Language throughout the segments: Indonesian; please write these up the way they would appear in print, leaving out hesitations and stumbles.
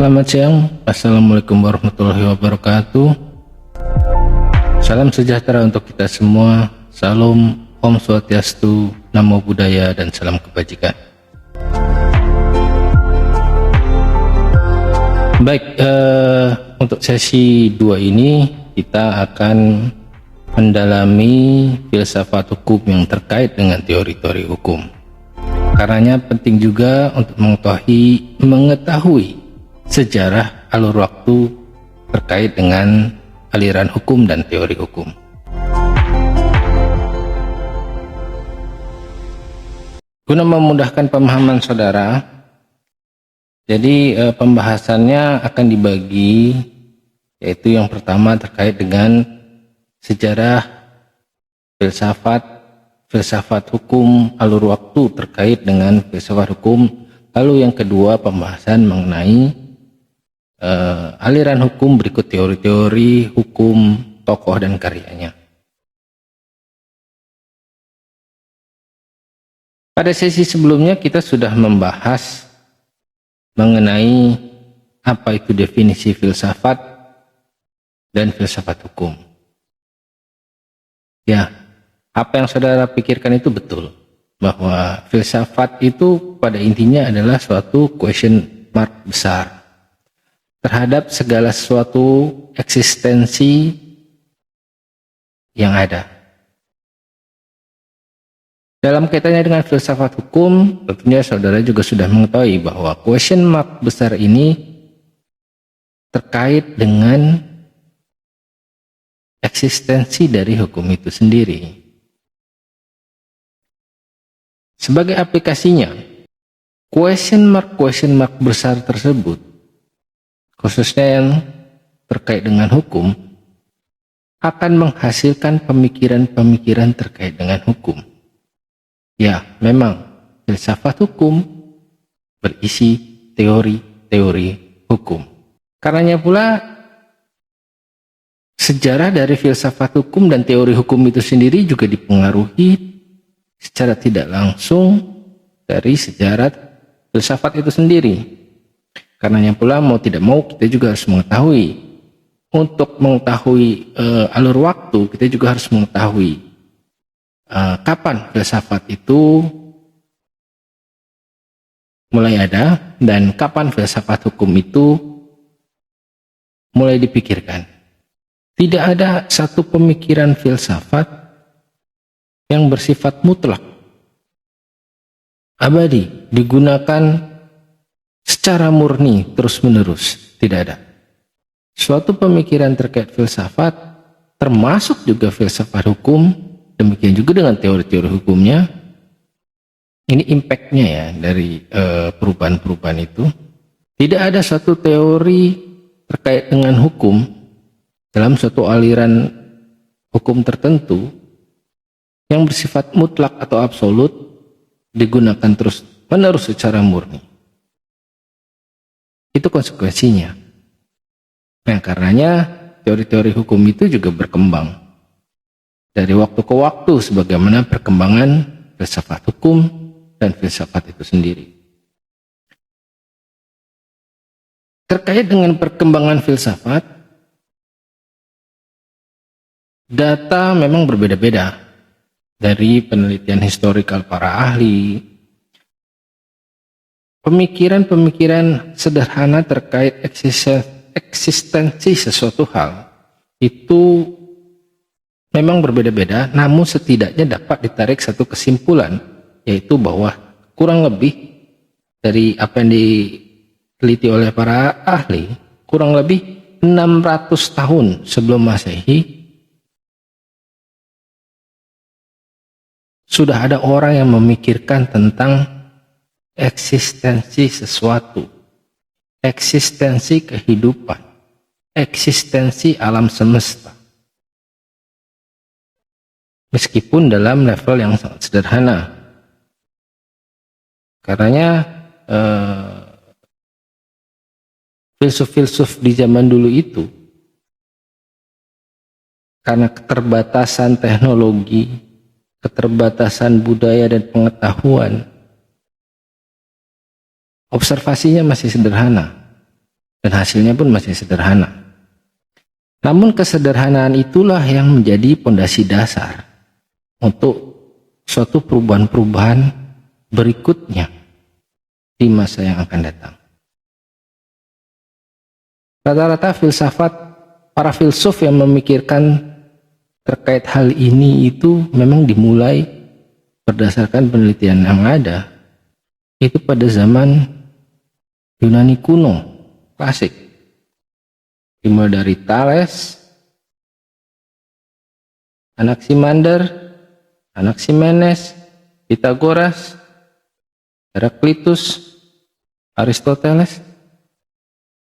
Selamat siang, Assalamualaikum warahmatullahi wabarakatuh. Salam sejahtera untuk kita semua. Salam, Om Swastiastu, Namo Buddhaya, dan salam kebajikan. Baik, untuk sesi 2 ini kita akan mendalami filsafat hukum yang terkait dengan teori-teori hukum. Karenanya penting juga untuk mengetahui sejarah alur waktu terkait dengan aliran hukum dan teori hukum. Guna memudahkan pemahaman saudara, jadi pembahasannya akan dibagi, yaitu yang pertama terkait dengan sejarah filsafat hukum alur waktu terkait dengan filsafat hukum. Lalu yang kedua pembahasan mengenai aliran hukum berikut teori-teori hukum, tokoh dan karyanya. Pada sesi sebelumnya kita sudah membahas mengenai apa itu definisi filsafat dan filsafat hukum. Ya, apa yang saudara pikirkan itu betul, bahwa filsafat itu pada intinya adalah suatu question mark besar terhadap segala sesuatu eksistensi yang ada. Dalam kaitannya dengan filsafat hukum, tentunya saudara juga sudah mengetahui bahwa question mark besar ini terkait dengan eksistensi dari hukum itu sendiri. Sebagai aplikasinya, question mark besar tersebut, khususnya yang terkait dengan hukum, akan menghasilkan pemikiran-pemikiran terkait dengan hukum. Ya, memang filsafat hukum berisi teori-teori hukum. Karenanya pula sejarah dari filsafat hukum dan teori hukum itu sendiri juga dipengaruhi secara tidak langsung dari sejarah filsafat itu sendiri. Karenanya pula mau tidak mau kita juga harus mengetahui. Untuk mengetahui alur waktu, kita juga harus mengetahui kapan filsafat itu mulai ada dan kapan filsafat hukum itu mulai dipikirkan. Tidak ada satu pemikiran filsafat yang bersifat mutlak, abadi, digunakan secara murni terus-menerus. Tidak ada. Suatu pemikiran terkait filsafat, termasuk juga filsafat hukum, demikian juga dengan teori-teori hukumnya, ini impact-nya ya dari perubahan-perubahan itu. Tidak ada satu teori terkait dengan hukum dalam suatu aliran hukum tertentu yang bersifat mutlak atau absolut digunakan terus-menerus secara murni. Itu konsekuensinya. Nah, karenanya teori-teori hukum itu juga berkembang dari waktu ke waktu sebagaimana perkembangan filsafat hukum dan filsafat itu sendiri. Terkait dengan perkembangan filsafat, data memang berbeda-beda dari penelitian historikal para ahli. Pemikiran-pemikiran sederhana terkait eksistensi sesuatu hal itu memang berbeda-beda, namun setidaknya dapat ditarik satu kesimpulan, yaitu bahwa kurang lebih dari apa yang diteliti oleh para ahli, kurang lebih 600 tahun sebelum Masehi, sudah ada orang yang memikirkan tentang eksistensi sesuatu, eksistensi kehidupan, eksistensi alam semesta. Meskipun dalam level yang sangat sederhana. Karenanya filsuf-filsuf di zaman dulu itu, karena keterbatasan teknologi, keterbatasan budaya dan pengetahuan, observasinya masih sederhana. dan hasilnya pun masih sederhana. Namun kesederhanaan itulah yang menjadi pondasi dasar untuk suatu perubahan-perubahan berikutnya di masa yang akan datang. Rata-rata para filsuf yang memikirkan terkait hal ini itu memang dimulai berdasarkan penelitian yang ada itu pada zaman Yunani kuno, klasik. Dimulai dari Thales, Anaximander, Anaximenes, Pythagoras, Heraklitus, Aristoteles,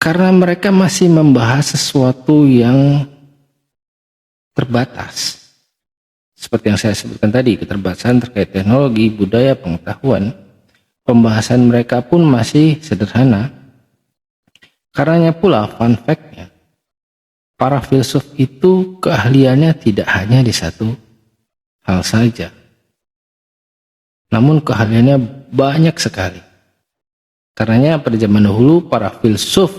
karena mereka masih membahas sesuatu yang terbatas. Seperti yang saya sebutkan tadi, keterbatasan terkait teknologi, budaya, pengetahuan. Pembahasan mereka pun masih sederhana. Karenanya pula, fun fact-nya, para filsuf itu keahliannya tidak hanya di satu hal saja. Namun keahliannya banyak sekali. Karenanya pada zaman dahulu para filsuf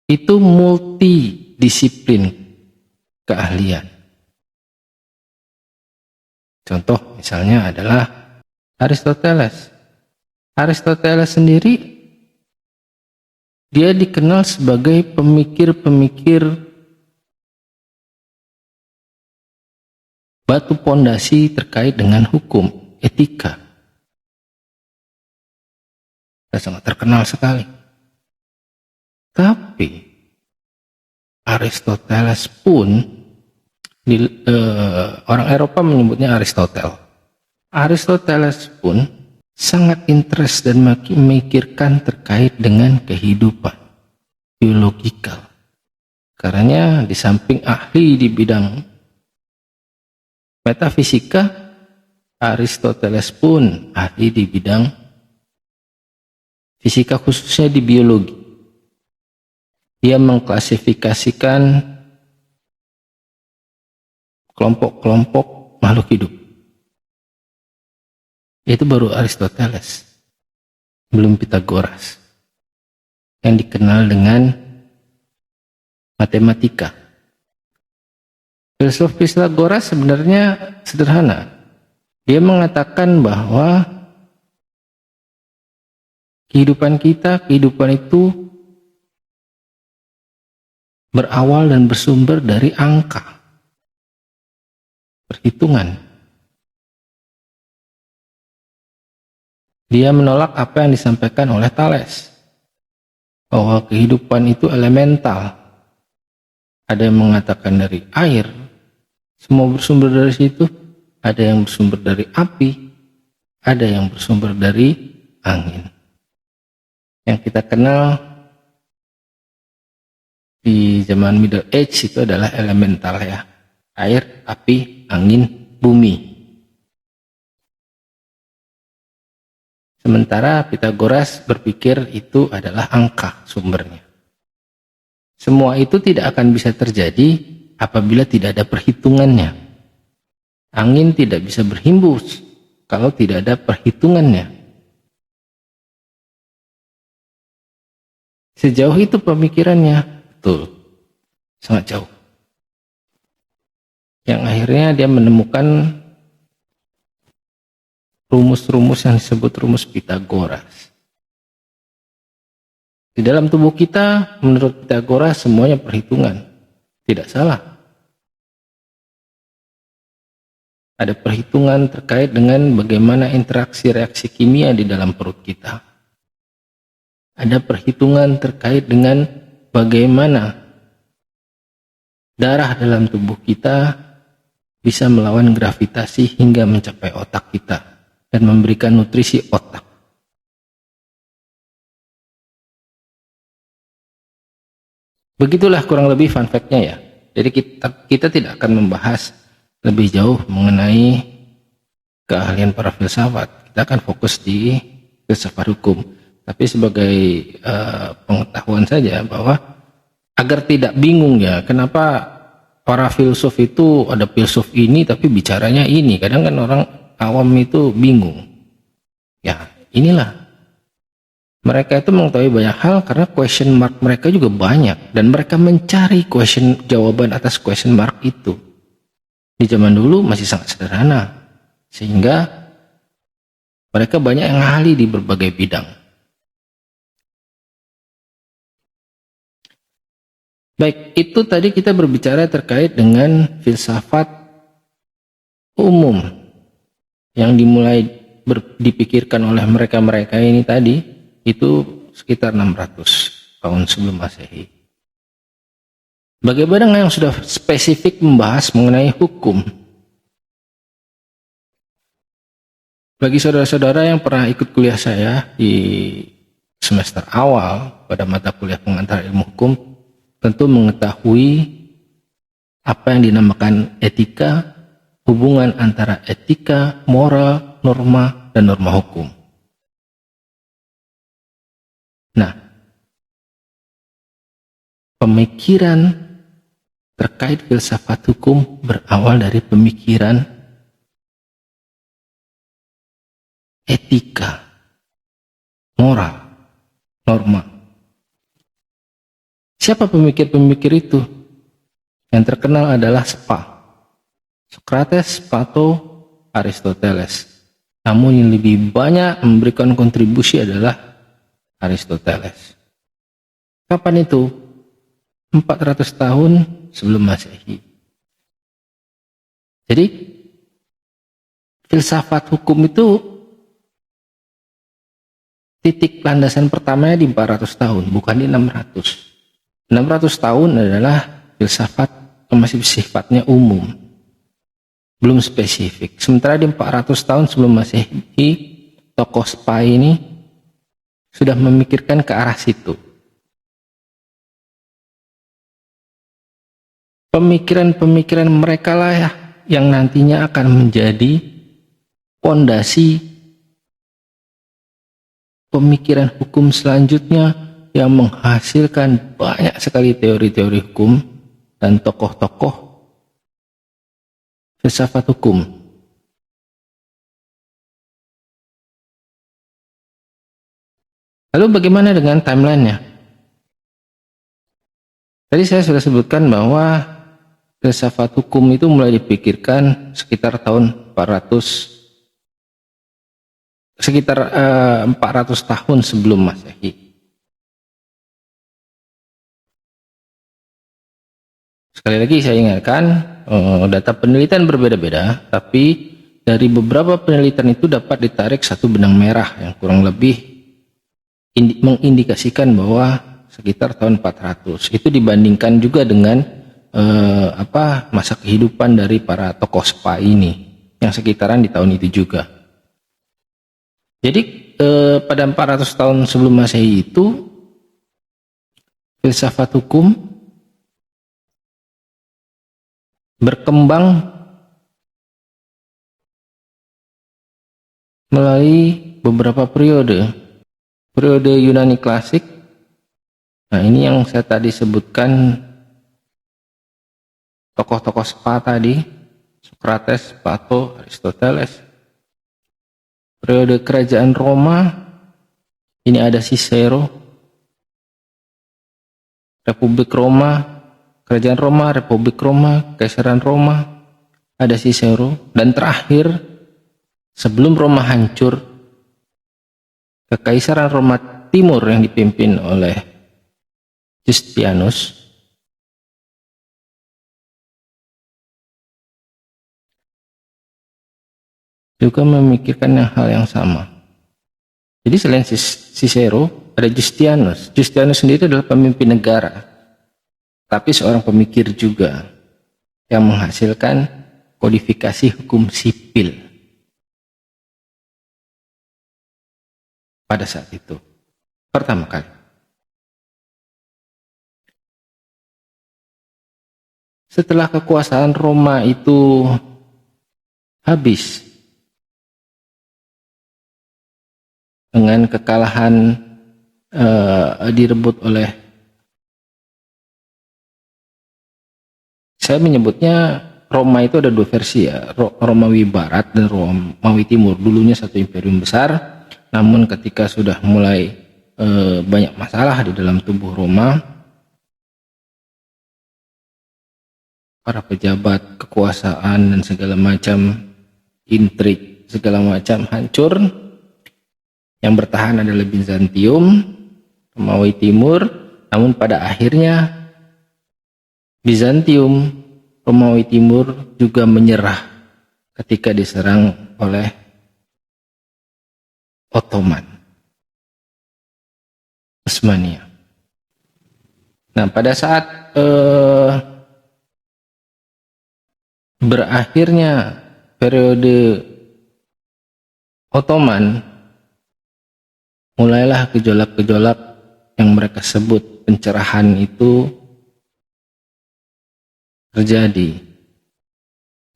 itu multidisiplin keahlian. Contoh misalnya adalah Aristoteles. Aristoteles sendiri dia dikenal sebagai pemikir-pemikir batu pondasi terkait dengan hukum, etika. Dia sangat terkenal sekali. Tapi Aristoteles pun, orang Eropa menyebutnya Aristotle. Aristoteles pun sangat interest dan memikirkan terkait dengan kehidupan biologikal. Karena di samping ahli di bidang metafisika, Aristoteles pun ahli di bidang fisika, khususnya di biologi. Dia mengklasifikasikan kelompok-kelompok makhluk hidup. Itu baru Aristoteles, belum Pythagoras, yang dikenal dengan matematika. Filsuf Pythagoras sebenarnya sederhana. Dia mengatakan bahwa kehidupan itu berawal dan bersumber dari angka, perhitungan. Dia menolak apa yang disampaikan oleh Thales, bahwa kehidupan itu elemental. Ada yang mengatakan dari air, semua bersumber dari situ. Ada yang bersumber dari api, ada yang bersumber dari angin. Yang kita kenal di zaman Middle Age itu adalah elemental ya. Air, api, angin, bumi. Sementara Pythagoras berpikir itu adalah angka sumbernya. Semua itu tidak akan bisa terjadi apabila tidak ada perhitungannya. Angin tidak bisa berhembus kalau tidak ada perhitungannya. Sejauh itu pemikirannya, betul, sangat jauh. Yang akhirnya dia menemukan rumus-rumus yang disebut rumus Pythagoras. Di dalam tubuh kita, menurut Pythagoras, semuanya perhitungan. Tidak salah. Ada perhitungan terkait dengan bagaimana interaksi reaksi kimia di dalam perut kita. Ada perhitungan terkait dengan bagaimana darah dalam tubuh kita bisa melawan gravitasi hingga mencapai otak kita dan memberikan nutrisi otak. Begitulah kurang lebih fun fact-nya ya. Jadi kita tidak akan membahas lebih jauh mengenai keahlian para filsafat. Kita akan fokus di filsafat hukum. Tapi sebagai pengetahuan saja bahwa agar tidak bingung ya, kenapa para filsuf itu ada filsuf ini tapi bicaranya ini. Kadang kan orang awam itu bingung. Ya, inilah Mereka itu mengetahui banyak hal karena question mark mereka juga banyak, dan mereka mencari jawaban atas question mark itu. Di zaman dulu masih sangat sederhana, sehingga mereka banyak yang ahli di berbagai bidang. Baik, itu tadi kita berbicara terkait dengan filsafat umum yang dimulai dipikirkan oleh mereka-mereka ini tadi, itu sekitar 600 tahun sebelum Masehi. Bagaimana yang sudah spesifik membahas mengenai hukum? Bagi saudara-saudara yang pernah ikut kuliah saya di semester awal pada mata kuliah pengantar ilmu hukum, tentu mengetahui apa yang dinamakan etika, hubungan antara etika, moral, norma, dan norma hukum. Nah, pemikiran terkait filsafat hukum berawal dari pemikiran etika, moral, norma. Siapa pemikir-pemikir itu? Yang terkenal adalah Socrates, Plato, Aristoteles. Namun yang lebih banyak memberikan kontribusi adalah Aristoteles. Kapan itu? 400 tahun sebelum Masehi. Jadi filsafat hukum itu titik landasan pertamanya di 400 tahun, bukan di 600. 600 tahun adalah filsafat yang masih sifatnya umum, belum spesifik. Sementara di 400 tahun sebelum Masehi, tokoh Spa ini sudah memikirkan ke arah situ. Pemikiran-pemikiran mereka lah ya yang nantinya akan menjadi fondasi pemikiran hukum selanjutnya yang menghasilkan banyak sekali teori-teori hukum dan tokoh-tokoh filsafat hukum. Lalu bagaimana dengan timelinenya? Tadi saya sudah sebutkan bahwa filsafat hukum itu mulai dipikirkan sekitar tahun 400 tahun sebelum Masehi. Sekali lagi saya ingatkan, data penelitian berbeda-beda, tapi dari beberapa penelitian itu dapat ditarik satu benang merah yang kurang lebih mengindikasikan bahwa sekitar tahun 400. Itu dibandingkan juga dengan masa kehidupan dari para tokoh Spa ini yang sekitaran di tahun itu juga. Jadi pada 400 tahun sebelum Masehi itu filsafat hukum berkembang melalui beberapa periode. Periode Yunani klasik. Nah, ini yang saya tadi sebutkan, tokoh-tokoh Spa tadi, Socrates, Plato, Aristoteles. Periode kerajaan Roma, ini ada Cicero, Republik Roma, kerajaan Roma, Republik Roma, Kekaisaran Roma, ada Cicero, dan terakhir sebelum Roma hancur, Kekaisaran Roma Timur yang dipimpin oleh Justinianus. Juga memikirkan hal yang sama. Jadi selain Cicero, ada Justinianus. Justinianus sendiri adalah pemimpin negara, tapi seorang pemikir juga yang menghasilkan kodifikasi hukum sipil pada saat itu, pertama kali. Setelah kekuasaan Roma itu habis dengan kekalahan direbut oleh, saya menyebutnya Roma itu ada dua versi ya, Romawi Barat dan Romawi Timur. Dulunya satu imperium besar, namun ketika sudah mulai banyak masalah di dalam tubuh Roma. Para pejabat, kekuasaan, dan segala macam intrik, segala macam hancur. Yang bertahan adalah Bizantium, Romawi Timur. Namun pada akhirnya Bizantium, Romawi Timur juga menyerah ketika diserang oleh Ottoman, Utsmania. Nah, pada saat berakhirnya periode Ottoman, mulailah gejolak-gejolak yang mereka sebut pencerahan itu terjadi.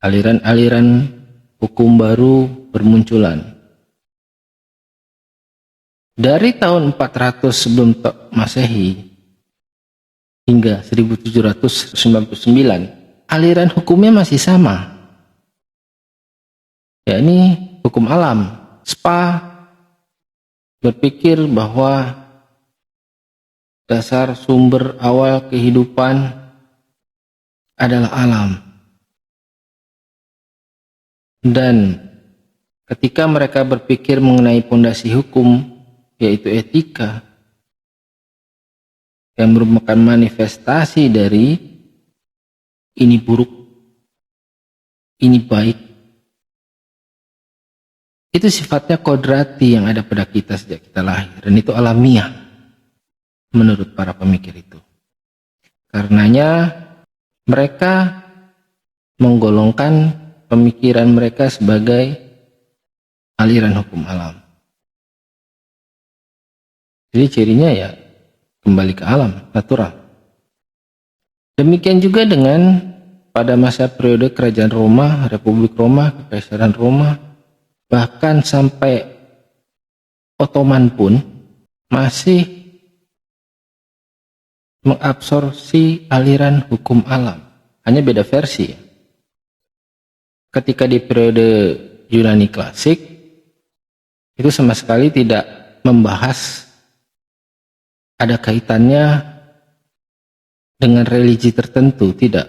Aliran-aliran hukum baru bermunculan. Dari tahun 400 sebelum Masehi hingga 1799, aliran hukumnya masih sama, yakni hukum alam. Spa berpikir bahwa dasar sumber awal kehidupan adalah alam. Dan ketika mereka berpikir mengenai fondasi hukum, yaitu etika, yang merupakan manifestasi dari ini buruk, ini baik, itu sifatnya kodrati yang ada pada kita sejak kita lahir, dan itu alamiah menurut para pemikir itu. Karenanya mereka menggolongkan pemikiran mereka sebagai aliran hukum alam. Jadi cirinya ya kembali ke alam, natural. Demikian juga dengan pada masa periode Kerajaan Roma, Republik Roma, Kekaisaran Roma, bahkan sampai Ottoman pun masih mengabsorpsi aliran hukum alam. Hanya beda versi. Ketika di periode Yunani klasik, itu sama sekali tidak membahas ada kaitannya dengan religi tertentu, tidak.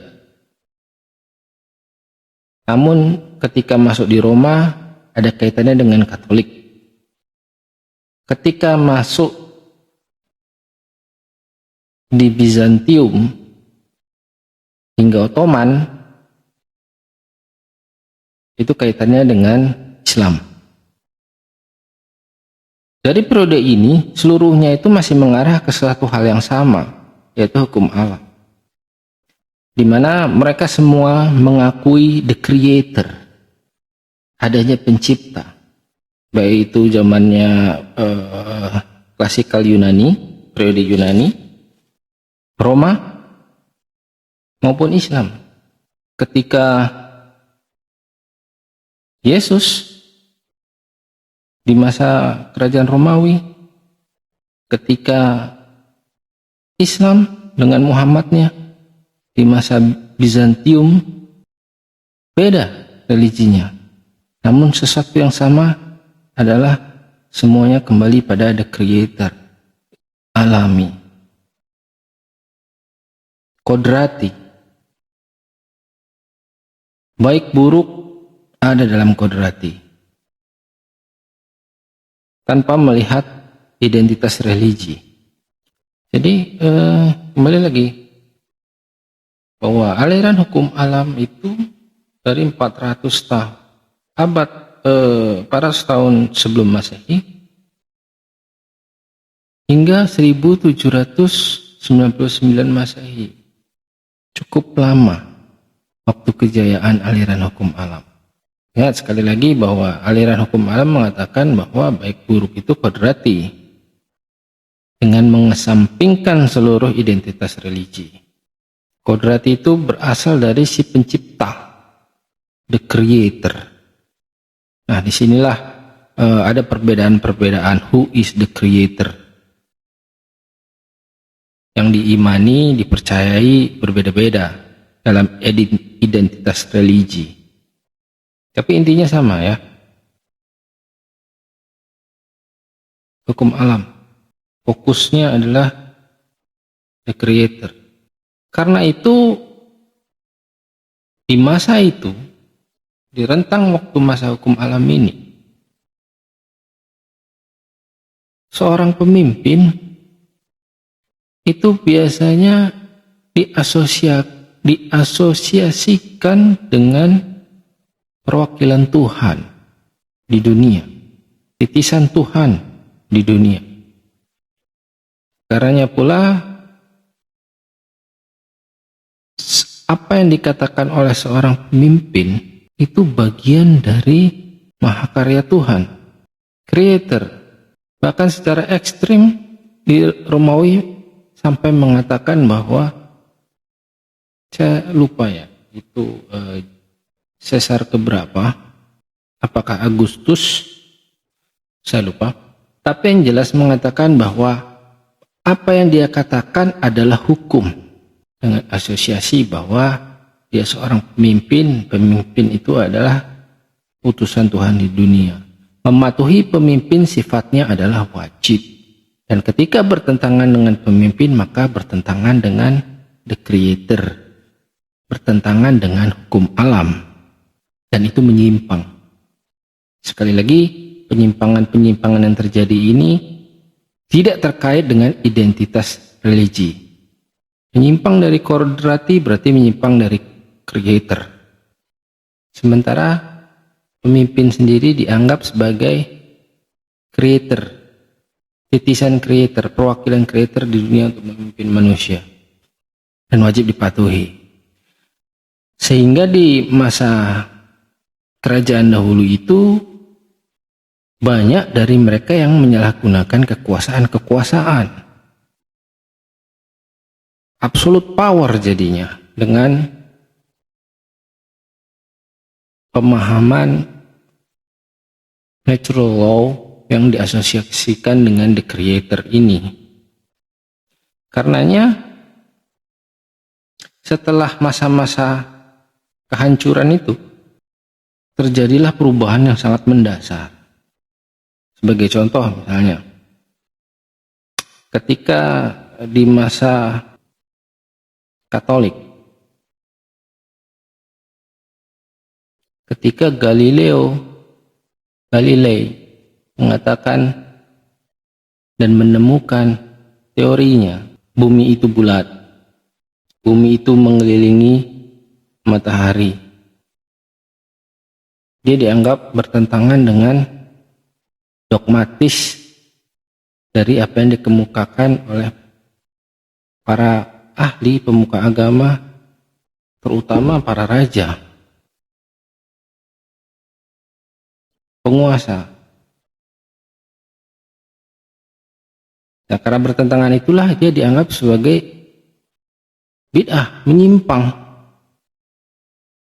Namun ketika masuk di Roma, ada kaitannya dengan Katolik. Ketika masuk di Bizantium hingga Ottoman, itu kaitannya dengan Islam. Dari periode ini, seluruhnya itu masih mengarah ke suatu hal yang sama, yaitu hukum alam. Di mana mereka semua mengakui the creator, adanya pencipta, baik itu zamannya klasikal Yunani, periode Yunani, Roma, maupun Islam. Ketika Yesus di masa kerajaan Romawi, ketika Islam dengan Muhammadnya di masa Bizantium, beda religinya. Namun sesuatu yang sama adalah semuanya kembali pada the creator, alami, kodrati. Baik buruk ada dalam kodrati, tanpa melihat identitas religi. Jadi kembali lagi bahwa aliran hukum alam itu dari 400 tahun, abad 400 tahun sebelum Masehi hingga 1799 Masehi, cukup lama waktu kejayaan aliran hukum alam. Ingat sekali lagi bahwa aliran hukum alam mengatakan bahwa baik buruk itu kodrati, dengan mengesampingkan seluruh identitas religi. Kodrati itu berasal dari si pencipta, the creator. Nah, disinilah ada perbedaan-perbedaan who is the creator. Yang diimani, dipercayai berbeda-beda dalam identitas religi. Tapi intinya sama ya. Hukum alam. Fokusnya adalah the creator. Karena itu di masa itu, di rentang waktu masa hukum alam ini, seorang pemimpin itu biasanya diasosiasikan dengan perwakilan Tuhan di dunia, titisan Tuhan di dunia. Karena pula apa yang dikatakan oleh seorang pemimpin itu bagian dari mahakarya Tuhan, creator. Bahkan secara ekstrim di Romawi sampai mengatakan bahwa, saya lupa ya, itu Caesar keberapa, apakah Agustus, saya lupa. Tapi yang jelas mengatakan bahwa apa yang dia katakan adalah hukum, dengan asosiasi bahwa dia seorang pemimpin. Pemimpin itu adalah utusan Tuhan di dunia. Mematuhi pemimpin sifatnya adalah wajib. Dan ketika bertentangan dengan pemimpin, maka bertentangan dengan the creator, bertentangan dengan hukum alam, dan itu menyimpang. Sekali lagi, penyimpangan-penyimpangan yang terjadi ini tidak terkait dengan identitas religi. Menyimpang dari kodrati berarti menyimpang dari creator. Sementara pemimpin sendiri dianggap sebagai creator, titisan creator, perwakilan creator di dunia untuk memimpin manusia, dan wajib dipatuhi. Sehingga di masa kerajaan dahulu itu banyak dari mereka yang menyalahgunakan kekuasaan. Absolute power jadinya, dengan pemahaman natural law yang diasosiasikan dengan the creator ini. Karenanya setelah masa-masa kehancuran itu terjadilah perubahan yang sangat mendasar. Sebagai contoh misalnya, ketika di masa Katolik, ketika Galilei mengatakan dan menemukan teorinya, bumi itu bulat, bumi itu mengelilingi matahari, dia dianggap bertentangan dengan dogmatis dari apa yang dikemukakan oleh para ahli pemuka agama, terutama para raja, penguasa. Nah, karena bertentangan itulah dia dianggap sebagai bid'ah, menyimpang.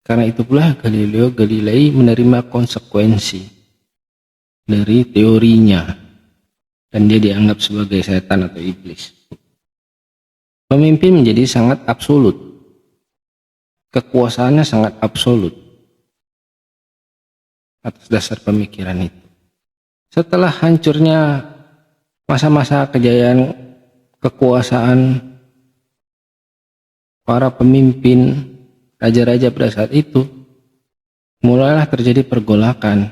Karena itu pula Galileo Galilei menerima konsekuensi dari teorinya, dan dia dianggap sebagai setan atau iblis. Pemimpin menjadi sangat absolut, kekuasaannya sangat absolut atas dasar pemikiran itu. Setelah hancurnya masa-masa kejayaan kekuasaan para pemimpin raja-raja pada saat itu, mulailah terjadi pergolakan.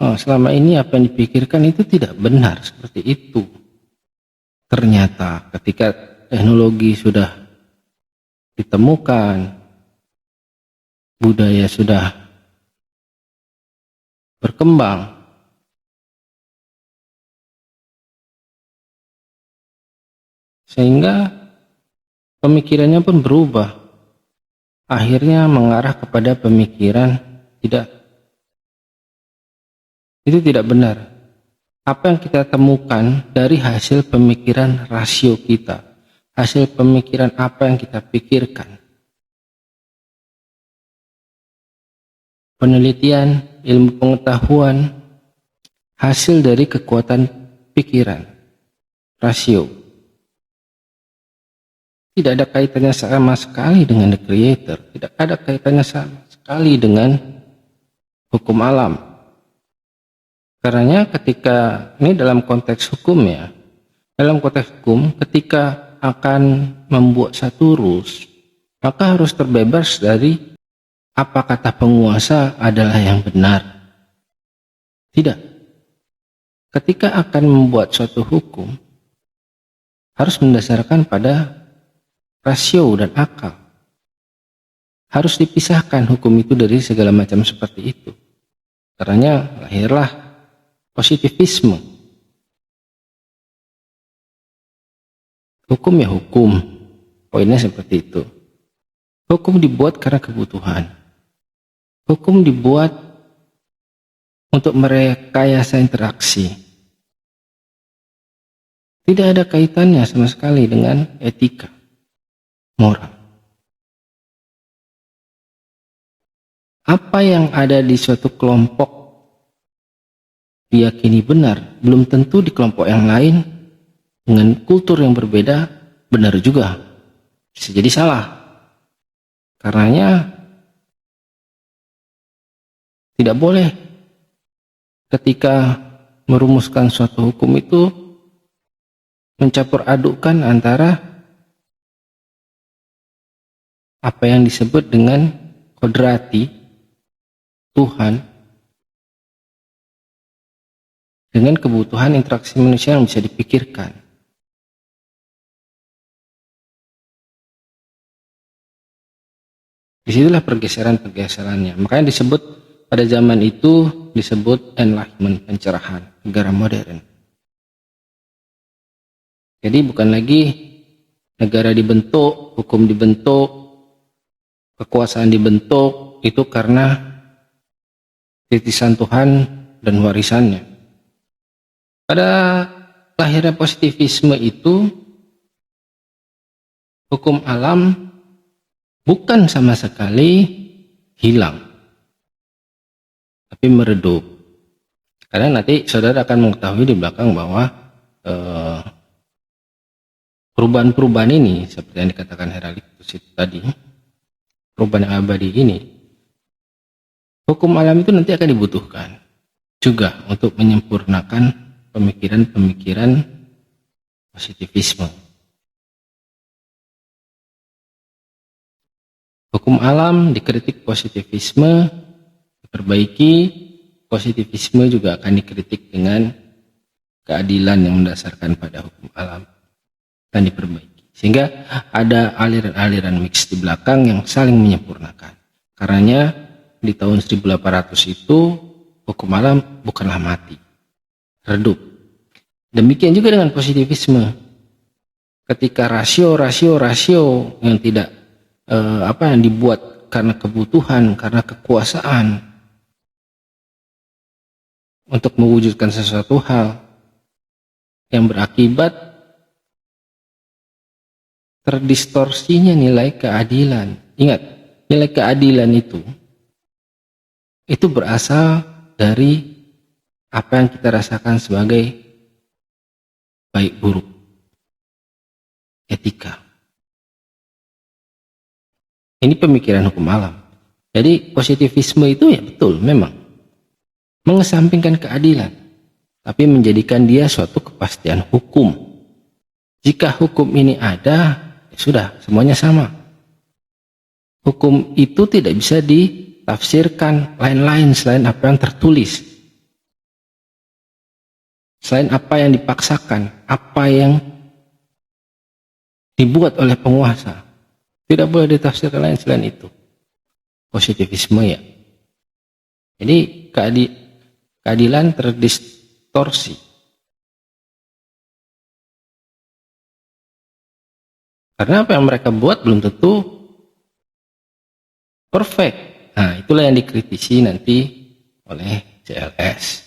Selama ini apa yang dipikirkan itu tidak benar seperti itu. Ternyata ketika teknologi sudah ditemukan, budaya sudah berkembang, sehingga pemikirannya pun berubah. Akhirnya mengarah kepada pemikiran itu tidak benar. Apa yang kita temukan dari hasil pemikiran rasio kita, hasil pemikiran apa yang kita pikirkan, penelitian, ilmu pengetahuan, hasil dari kekuatan pikiran, rasio. Tidak ada kaitannya sama sekali dengan the creator, tidak ada kaitannya sama sekali dengan hukum alam. Karenanya ketika ini dalam konteks hukum ya, dalam konteks hukum ketika akan membuat satu rules, maka harus terbebas dari apa kata penguasa adalah yang benar. Tidak. Ketika akan membuat suatu hukum, harus mendasarkan pada rasio dan akal. Harus dipisahkan hukum itu dari segala macam seperti itu. Karenanya lahirlah positivisme. Hukum ya hukum. Poinnya seperti itu. Hukum dibuat karena kebutuhan. Hukum dibuat untuk merekayasa interaksi. Tidak ada kaitannya sama sekali dengan etika, moral. Apa yang ada di suatu kelompok diyakini benar, belum tentu di kelompok yang lain dengan kultur yang berbeda benar juga. Bisa jadi salah. Karenanya tidak boleh ketika merumuskan suatu hukum itu mencampur adukkan antara apa yang disebut dengan kodrati Tuhan dengan kebutuhan interaksi manusia yang bisa dipikirkan. Disitulah pergeseran-pergeserannya. Makanya disebut pada zaman itu disebut enlightenment, pencerahan, negara modern. Jadi bukan lagi negara dibentuk, hukum dibentuk, kekuasaan dibentuk, itu karena titisan Tuhan dan warisannya. Pada lahirnya positivisme itu, hukum alam bukan sama sekali hilang, tapi meredup. Karena nanti saudara akan mengetahui di belakang bahwa perubahan-perubahan ini, seperti yang dikatakan Heraklitus itu tadi, perubahan yang abadi ini, hukum alam itu nanti akan dibutuhkan juga untuk menyempurnakan pemikiran-pemikiran positivisme. Hukum alam dikritik positivisme, diperbaiki, positivisme juga akan dikritik dengan keadilan yang mendasarkan pada hukum alam dan diperbaiki. Sehingga ada aliran-aliran mix di belakang yang saling menyempurnakan. Karenanya di tahun 1800 itu hukum alam bukanlah mati, redup. Demikian juga dengan positivisme. Ketika rasio yang tidak yang dibuat karena kebutuhan, karena kekuasaan untuk mewujudkan sesuatu hal yang berakibat terdistorsinya nilai keadilan. Ingat, nilai keadilan itu berasal dari apa yang kita rasakan sebagai baik buruk, etika. Ini pemikiran hukum alam. Jadi positivisme itu ya betul memang mengesampingkan keadilan, tapi menjadikan dia suatu kepastian hukum. Jika hukum ini ada, ya sudah, semuanya sama. Hukum itu tidak bisa ditafsirkan lain-lain selain apa yang tertulis, selain apa yang dipaksakan, apa yang dibuat oleh penguasa. Tidak boleh ditafsirkan lain selain itu. Positivisme ya. Jadi keadilan terdistorsi. Karena apa yang mereka buat belum tentu perfect. Nah, itulah yang dikritisi nanti oleh CLS,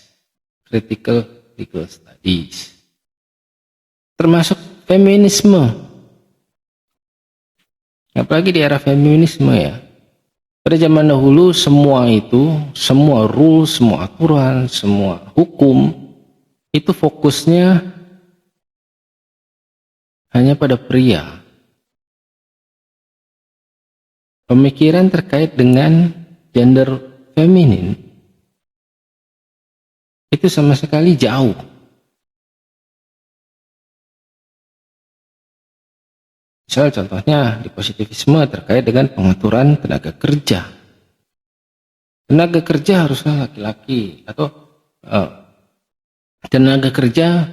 Critical Legal Studies. Termasuk feminisme. Apalagi di era feminisme ya. Pada zaman dahulu semua itu, semua rules, semua aturan, semua hukum itu fokusnya hanya pada pria. Pemikiran terkait dengan gender feminin itu sama sekali jauh. Misal contohnya di positivisme terkait dengan pengaturan tenaga kerja. Tenaga kerja haruslah laki-laki, atau tenaga kerja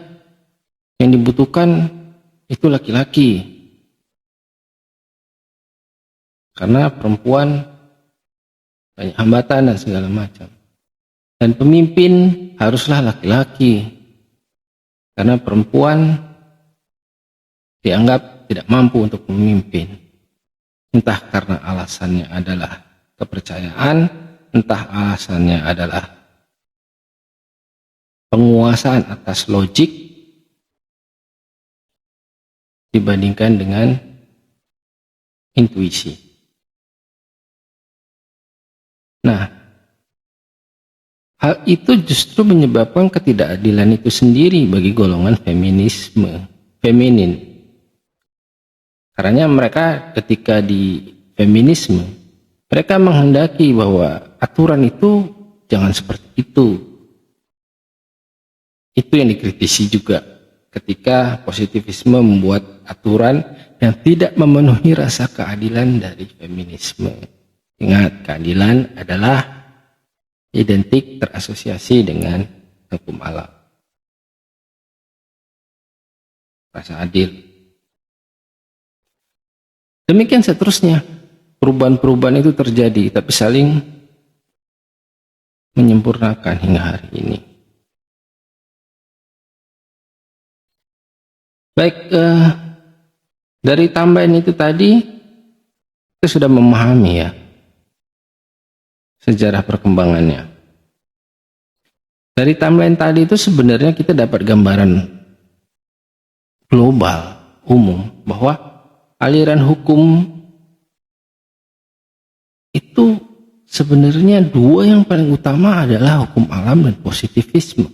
yang dibutuhkan itu laki-laki. Karena perempuan banyak hambatan dan segala macam. Dan pemimpin haruslah laki-laki. Karena perempuan dianggap tidak mampu untuk memimpin. Entah karena alasannya adalah kepercayaan, entah alasannya adalah penguasaan atas logik dibandingkan dengan intuisi. Nah, hal itu justru menyebabkan ketidakadilan itu sendiri bagi golongan feminin. Karena mereka ketika di feminisme, mereka menghendaki bahwa aturan itu jangan seperti itu. Itu yang dikritisi juga ketika positivisme membuat aturan yang tidak memenuhi rasa keadilan dari feminisme. Ingat, keadilan adalah identik terasosiasi dengan hukum alam. Rasa adil. Demikian seterusnya. Perubahan-perubahan itu terjadi, tapi saling menyempurnakan hingga hari ini. Baik, dari tambahan itu tadi, kita sudah memahami ya sejarah perkembangannya. Dari timeline tadi itu sebenarnya kita dapat gambaran global, umum, bahwa aliran hukum itu sebenarnya dua yang paling utama adalah hukum alam dan positivisme.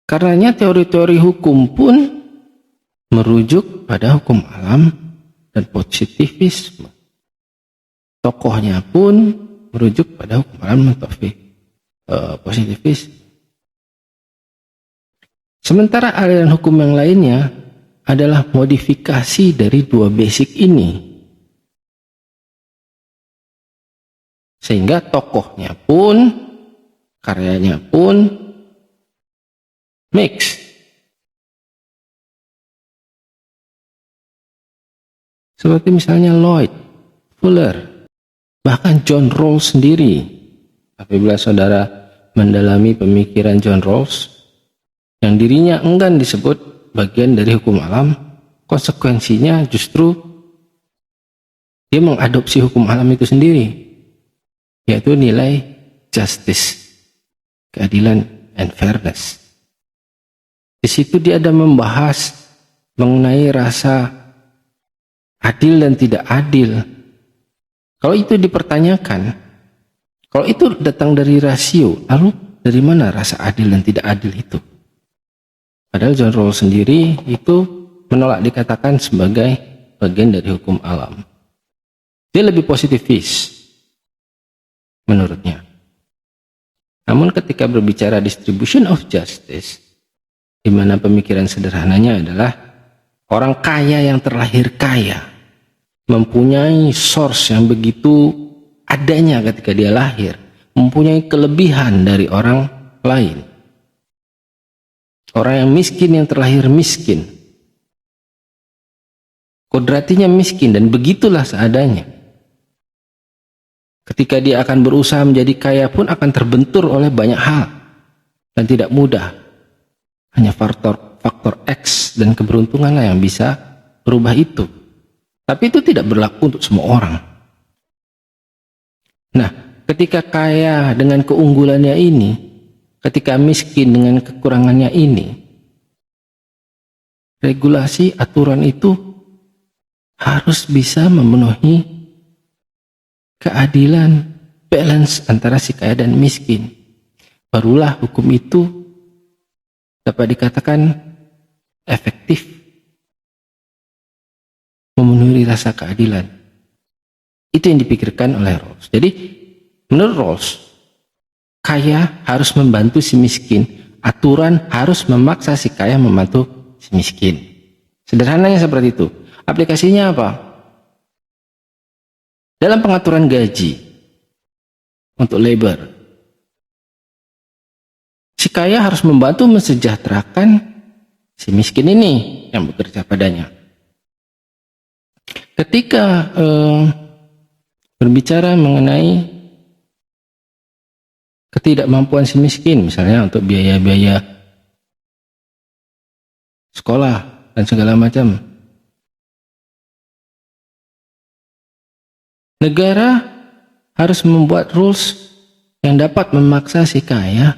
Karenanya teori-teori hukum pun merujuk pada hukum alam dan positivisme. Tokohnya pun merujuk pada hukum alam dan positivisme. Sementara aliran hukum yang lainnya adalah modifikasi dari dua basic ini. Sehingga tokohnya pun, karyanya pun mix. Seperti misalnya Lloyd, Fuller, bahkan John Rawls sendiri. Apabila saudara mendalami pemikiran John Rawls, yang dirinya enggan disebut bagian dari hukum alam, konsekuensinya justru dia mengadopsi hukum alam itu sendiri, yaitu nilai justice, keadilan, and fairness. Di situ dia ada membahas mengenai rasa adil dan tidak adil. Kalau itu dipertanyakan, kalau itu datang dari rasio, lalu dari mana rasa adil dan tidak adil itu? Padahal John Rawls sendiri itu menolak dikatakan sebagai bagian dari hukum alam. Dia lebih positivis menurutnya. Namun ketika berbicara distribution of justice, di mana pemikiran sederhananya adalah orang kaya yang terlahir kaya, mempunyai source yang begitu adanya ketika dia lahir, mempunyai kelebihan dari orang lain. Orang yang miskin yang terlahir miskin, kodratinya miskin dan begitulah seadanya. Ketika dia akan berusaha menjadi kaya pun akan terbentur oleh banyak hal dan tidak mudah. Hanya faktor X dan keberuntunganlah yang bisa berubah itu. Tapi itu tidak berlaku untuk semua orang. Nah, ketika kaya dengan keunggulannya ini, ketika miskin dengan kekurangannya ini, regulasi aturan itu harus bisa memenuhi keadilan, balance antara si kaya dan miskin. Barulah hukum itu dapat dikatakan efektif, memenuhi rasa keadilan. Itu yang dipikirkan oleh Rawls. Jadi menurut Rawls, kaya harus membantu si miskin, aturan harus memaksa si kaya membantu si miskin. Sederhananya seperti itu. Aplikasinya apa? Dalam pengaturan gaji untuk labor, si kaya harus membantu mensejahterakan si miskin ini yang bekerja padanya. Ketika berbicara mengenai ketidakmampuan si miskin, misalnya untuk biaya-biaya sekolah dan segala macam, negara harus membuat rules yang dapat memaksa si kaya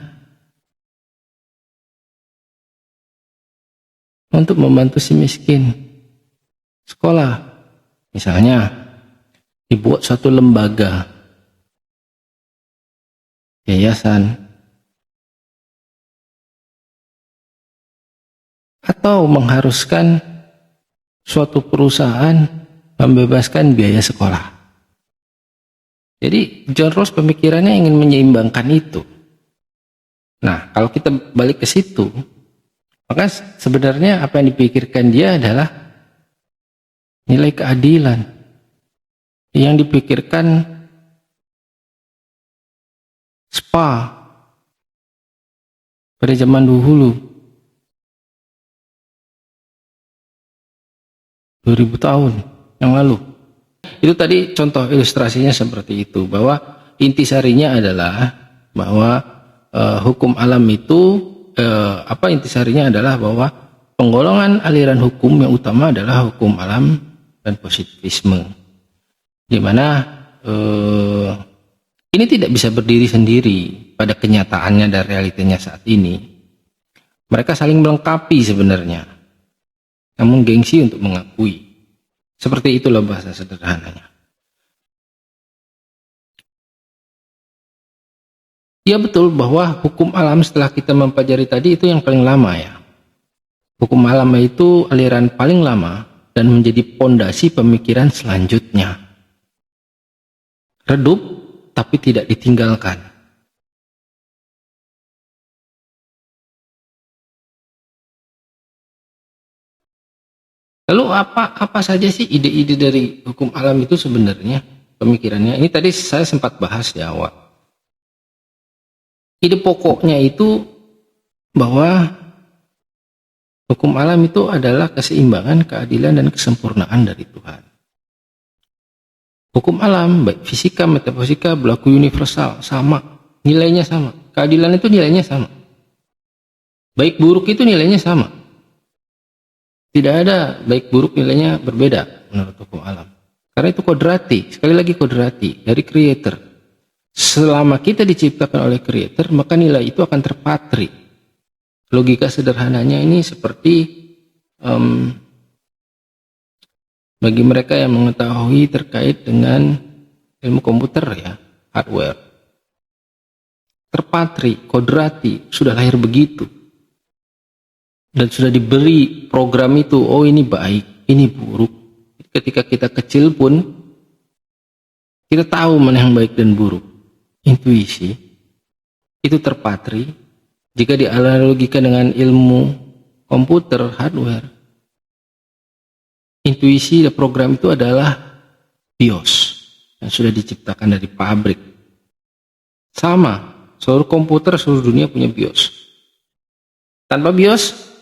untuk membantu si miskin sekolah. Misalnya dibuat suatu lembaga, yayasan, atau mengharuskan suatu perusahaan membebaskan biaya sekolah. Jadi John Rawls pemikirannya ingin menyeimbangkan itu. Nah, kalau kita balik ke situ, maka sebenarnya apa yang dipikirkan dia adalah nilai keadilan. Yang dipikirkan Spa pada zaman dahulu, 2000 tahun yang lalu. Itu tadi contoh ilustrasinya seperti itu, bahwa intisarinya adalah bahwa hukum alam itu intisarinya adalah bahwa penggolongan aliran hukum yang utama adalah hukum alam dan positivisme, di mana ini tidak bisa berdiri sendiri pada kenyataannya dan realitanya saat ini. Mereka saling melengkapi sebenarnya, namun gengsi untuk mengakui. Seperti itulah bahasa sederhananya. Ya betul bahwa hukum alam setelah kita mempelajari tadi itu yang paling lama ya. Hukum alam itu aliran paling lama dan menjadi pondasi pemikiran selanjutnya. Redup tapi tidak ditinggalkan. Lalu apa saja sih ide-ide dari hukum alam itu sebenarnya pemikirannya? Ini tadi saya sempat bahas di awal. Ide pokoknya itu bahwa hukum alam itu adalah keseimbangan, keadilan, dan kesempurnaan dari Tuhan. Hukum alam, baik fisika, metafisika, berlaku universal, sama. Nilainya sama. Keadilan itu nilainya sama. Baik buruk itu nilainya sama. Tidak ada baik buruk nilainya berbeda menurut hukum alam. Karena itu kodrati, sekali lagi kodrati, dari creator. Selama kita diciptakan oleh creator, maka nilai itu akan terpatri. Logika sederhananya ini seperti bagi mereka yang mengetahui terkait dengan ilmu komputer ya, hardware. Terpatri, kodrati, sudah lahir begitu. Dan sudah diberi program itu, oh ini baik, ini buruk. Ketika kita kecil pun, kita tahu mana yang baik dan buruk. Intuisi, itu terpatri. Jika dianalogikan dengan ilmu komputer, hardware, intuisi dan program itu adalah BIOS yang sudah diciptakan dari pabrik. Sama, seluruh komputer seluruh dunia punya BIOS. Tanpa BIOS,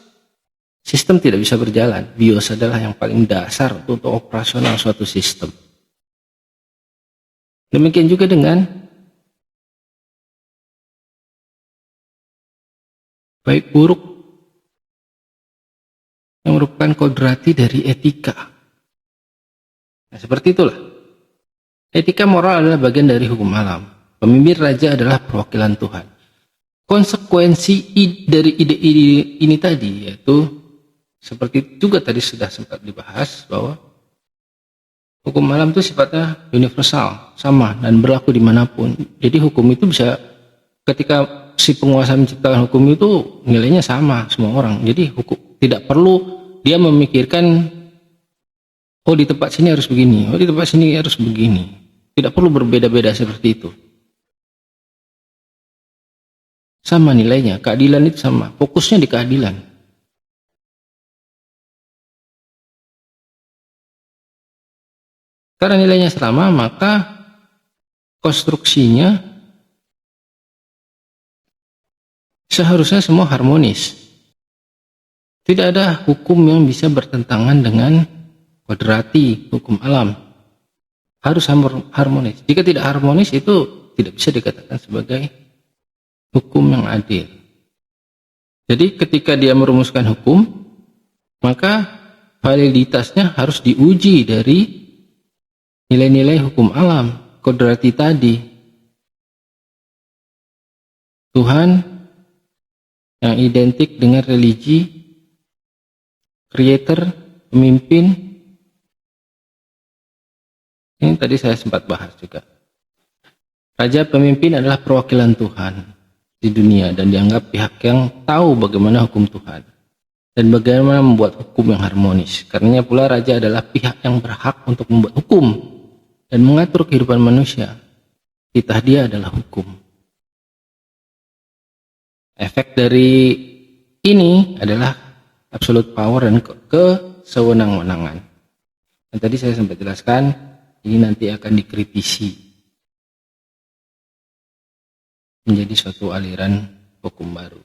sistem tidak bisa berjalan. BIOS adalah yang paling dasar untuk operasional suatu sistem. Demikian juga dengan baik buruk yang merupakan kodrati dari etika. Nah, seperti itulah. Etika moral adalah bagian dari hukum alam. Pemimpin raja adalah perwakilan Tuhan. Konsekuensi dari ide-ide ini tadi, yaitu seperti juga tadi sudah sempat dibahas, bahwa hukum alam itu sifatnya universal, sama, dan berlaku dimanapun. Jadi hukum itu bisa, ketika si penguasa menciptakan hukum itu nilainya sama semua orang. Jadi hukum tidak perlu dia memikirkan, oh di tempat sini harus begini, oh di tempat sini harus begini. Tidak perlu berbeda-beda seperti itu. Sama nilainya, keadilan itu sama, fokusnya di keadilan. Karena nilainya sama, maka konstruksinya seharusnya semua harmonis. Tidak ada hukum yang bisa bertentangan dengan kodrati, hukum alam. Harus harmonis. Jika tidak harmonis, itu tidak bisa dikatakan sebagai hukum yang adil. Jadi ketika dia merumuskan hukum, maka validitasnya harus diuji dari nilai-nilai hukum alam, kodrati tadi. Tuhan yang identik dengan religi, creator, pemimpin. Ini tadi saya sempat bahas juga. Raja pemimpin adalah perwakilan Tuhan di dunia dan dianggap pihak yang tahu bagaimana hukum Tuhan dan bagaimana membuat hukum yang harmonis. Karenanya pula raja adalah pihak yang berhak untuk membuat hukum dan mengatur kehidupan manusia. Titah dia adalah hukum. Efek dari ini adalah absolute power dan kesewenang-wenangan. Dan tadi saya sempat jelaskan, ini nanti akan dikritisi menjadi suatu aliran hukum baru.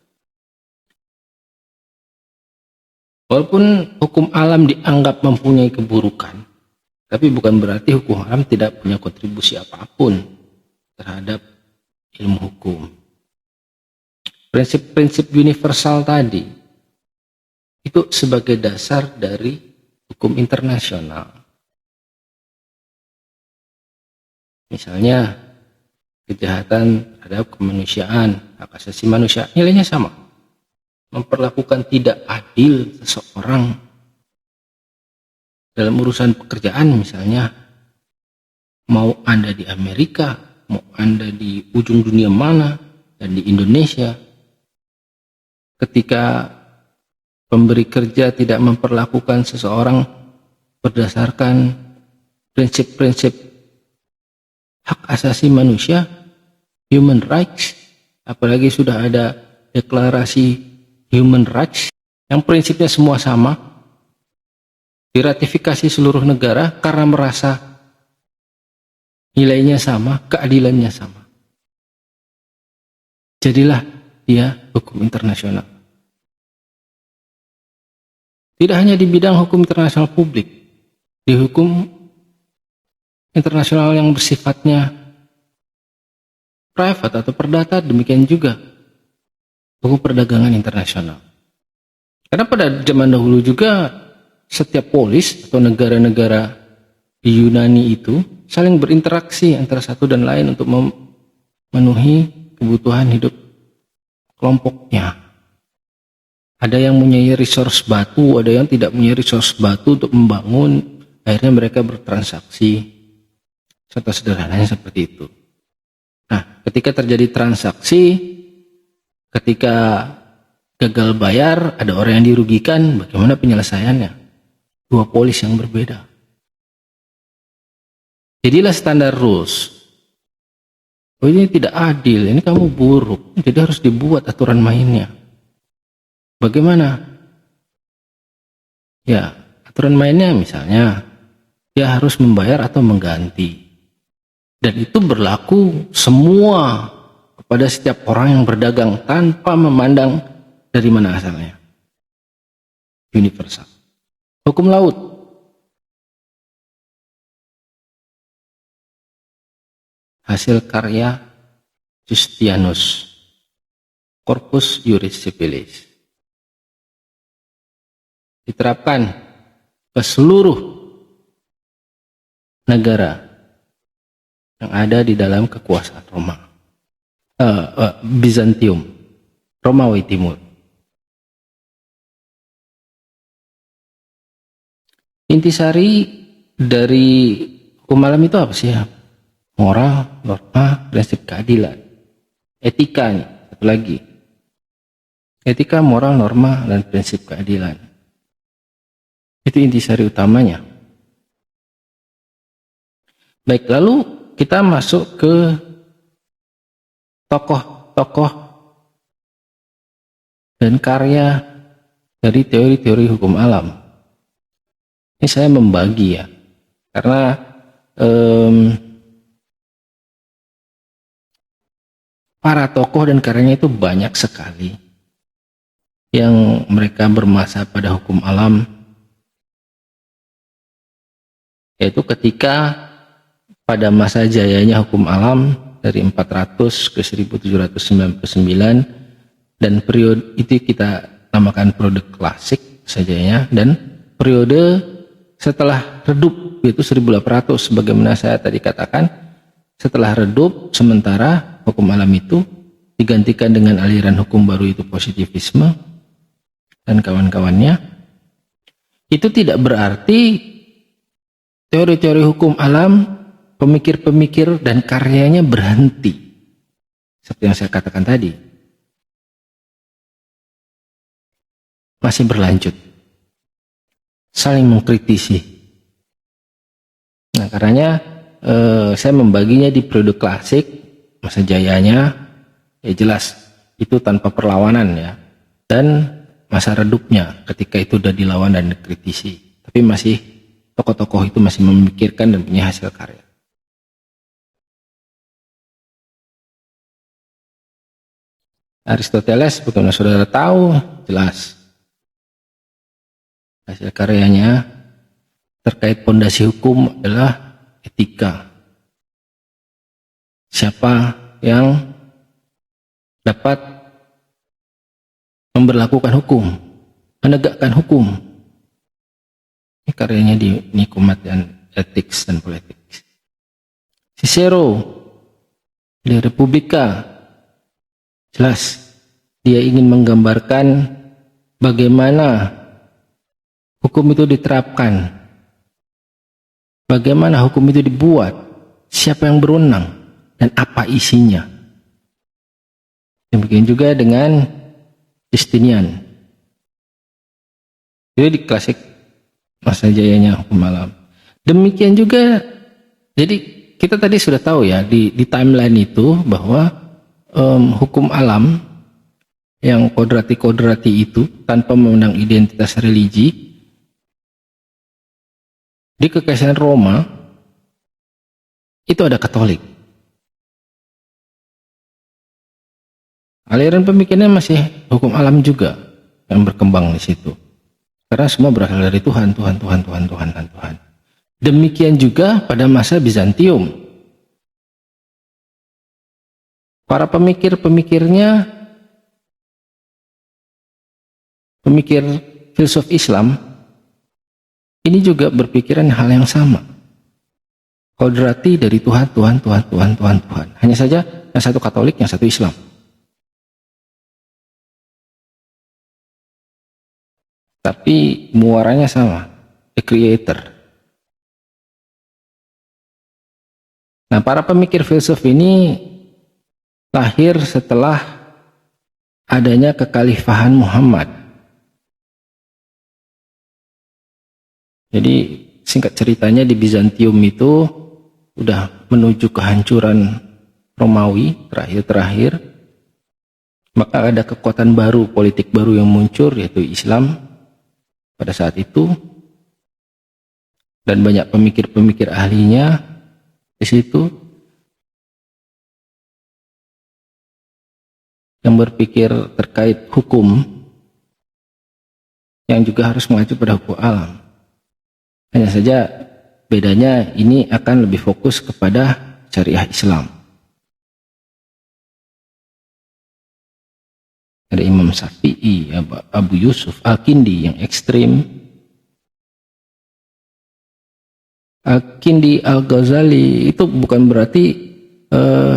Walaupun hukum alam dianggap mempunyai keburukan, tapi bukan berarti hukum alam tidak punya kontribusi apapun terhadap ilmu hukum. Prinsip-prinsip universal tadi itu sebagai dasar dari hukum internasional. Misalnya kejahatan terhadap kemanusiaan, hak asasi manusia, nilainya sama. Memperlakukan tidak adil seseorang dalam urusan pekerjaan misalnya, mau Anda di Amerika, mau Anda di ujung dunia mana, dan di Indonesia, ketika pemberi kerja tidak memperlakukan seseorang berdasarkan prinsip-prinsip hak asasi manusia, human rights, apalagi sudah ada deklarasi human rights yang prinsipnya semua sama, diratifikasi seluruh negara karena merasa nilainya sama, keadilannya sama. Jadilah dia hukum internasional. Tidak hanya di bidang hukum internasional publik, di hukum internasional yang bersifatnya private atau perdata, demikian juga hukum perdagangan internasional. Karena pada zaman dahulu juga setiap polis atau negara-negara di Yunani itu saling berinteraksi antara satu dan lain untuk memenuhi kebutuhan hidup kelompoknya. Ada yang mempunyai resource batu, ada yang tidak mempunyai resource batu untuk membangun, akhirnya mereka bertransaksi. Contoh sederhananya seperti itu. Nah, ketika terjadi transaksi, ketika gagal bayar, ada orang yang dirugikan, bagaimana penyelesaiannya? Dua polis yang berbeda. Jadilah standar rules. Oh, ini tidak adil, ini kamu buruk, jadi harus dibuat aturan mainnya. Bagaimana? Ya, aturan mainnya misalnya, dia harus membayar atau mengganti. Dan itu berlaku semua kepada setiap orang yang berdagang tanpa memandang dari mana asalnya. Universal. Hukum laut. Hasil karya Justianus, Corpus Juris Civilis. Diterapkan ke seluruh negara yang ada di dalam kekuasaan Roma, Bizantium, Romawi Timur. Intisari dari hukum alam itu apa sih? Moral, norma, prinsip keadilan, etika nih, satu lagi. Etika, moral, norma, dan prinsip keadilan. Itu intisari utamanya. Baik, lalu kita masuk ke tokoh-tokoh dan karya dari teori-teori hukum alam. Ini saya membagi ya, karena para tokoh dan karyanya itu banyak sekali yang mereka bermasa pada hukum alam, yaitu ketika pada masa jayanya hukum alam dari 400 ke 1799, dan periode itu kita namakan periode klasik sajanya, dan periode setelah redup yaitu 1800, sebagaimana saya tadi katakan, setelah redup sementara hukum alam itu digantikan dengan aliran hukum baru, itu positivisme dan kawan-kawannya. Itu tidak berarti teori-teori hukum alam, pemikir-pemikir dan karyanya berhenti. Seperti yang saya katakan tadi, masih berlanjut, saling mengkritisi. Nah, karenanya saya membaginya di periode klasik, masa jayanya, ya jelas itu tanpa perlawanan ya, dan masa redupnya ketika itu sudah dilawan dan dikritisi, tapi masih tokoh-tokoh itu masih memikirkan dan punya hasil karya. Aristoteles, bagaimana saudara tahu, jelas hasil karyanya terkait fondasi hukum adalah etika. Siapa yang dapat memberlakukan hukum, menegakkan hukum. Ini karyanya di Nikomat dan Ethics dan Politics. Cicero di Republika, jelas dia ingin menggambarkan bagaimana hukum itu diterapkan, bagaimana hukum itu dibuat, siapa yang berwenang, dan apa isinya. Demikian juga dengan Justinian. Itu di klasik masa jayanya hukum alam. Demikian juga, jadi kita tadi sudah tahu ya di timeline itu bahwa hukum alam yang kodrati-kodrati itu tanpa memandang identitas religi di Kekaisaran Roma itu ada Katolik. Aliran pemikirannya masih hukum alam juga yang berkembang di situ. Karena semua berasal dari Tuhan, Tuhan, Tuhan, Tuhan, Tuhan, dan Tuhan. Demikian juga pada masa Bizantium. Para pemikir-pemikirnya, pemikir filsuf Islam, ini juga berpikiran hal yang sama. Kodrati dari Tuhan, Tuhan, Tuhan, Tuhan, Tuhan, Tuhan. Hanya saja yang satu Katolik, yang satu Islam. Tapi muaranya sama, the creator. Nah, para pemikir filsuf ini lahir setelah adanya kekhalifahan Muhammad. Jadi singkat ceritanya di Bizantium itu udah menuju kehancuran Romawi terakhir-terakhir. Maka ada kekuatan baru, politik baru yang muncul, yaitu Islam pada saat itu, dan banyak pemikir-pemikir ahlinya di situ yang berpikir terkait hukum yang juga harus mengacu pada hukum alam. Hanya saja bedanya ini akan lebih fokus kepada syariah Islam. Ada Imam Syafi'i, Abu Yusuf, Al-Kindi yang ekstrim, Al-Kindi, Al-Ghazali, itu bukan berarti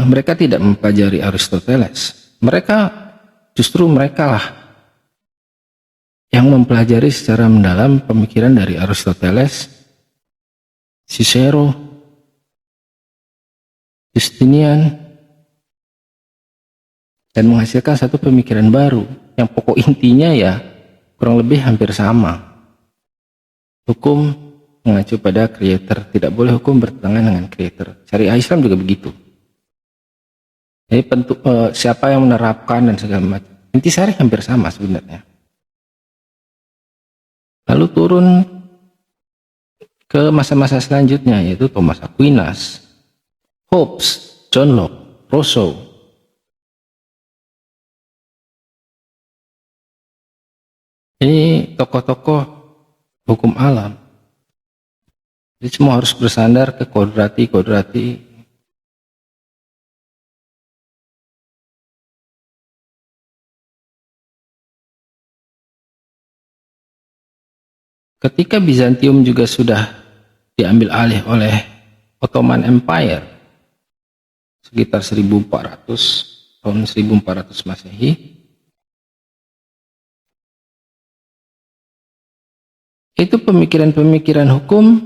mereka tidak mempelajari Aristoteles. Mereka lah yang mempelajari secara mendalam pemikiran dari Aristoteles, Cicero, Justinian, dan menghasilkan satu pemikiran baru yang pokok intinya ya kurang lebih hampir sama. Hukum mengacu pada creator, tidak boleh hukum bertentangan dengan creator. Syariah Islam juga begitu. Jadi siapa yang menerapkan dan segala macam. Intisari hampir sama sebenarnya. Lalu turun ke masa-masa selanjutnya, yaitu Thomas Aquinas, Hobbes, John Locke, Rousseau. Ini tokoh-tokoh hukum alam. Jadi semua harus bersandar ke kodrati. Ketika Bizantium juga sudah diambil alih oleh Ottoman Empire sekitar 1400 tahun 1400 Masehi, itu pemikiran-pemikiran hukum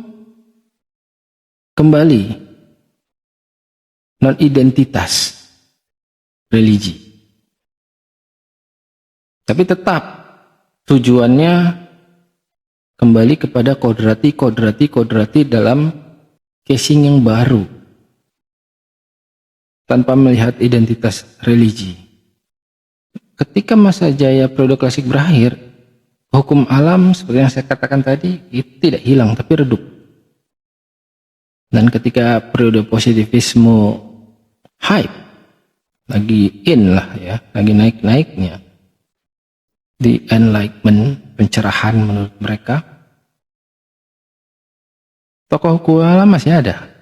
kembali non-identitas religi. Tapi tetap tujuannya kembali kepada kodrati dalam casing yang baru, tanpa melihat identitas religi. Ketika masa jaya periode klasik berakhir, hukum alam seperti yang saya katakan tadi itu tidak hilang tapi redup. Dan ketika periode positivisme hype, lagi in lah ya, lagi naik-naiknya, the enlightenment, pencerahan menurut mereka, tokoh hukum alam masih ada,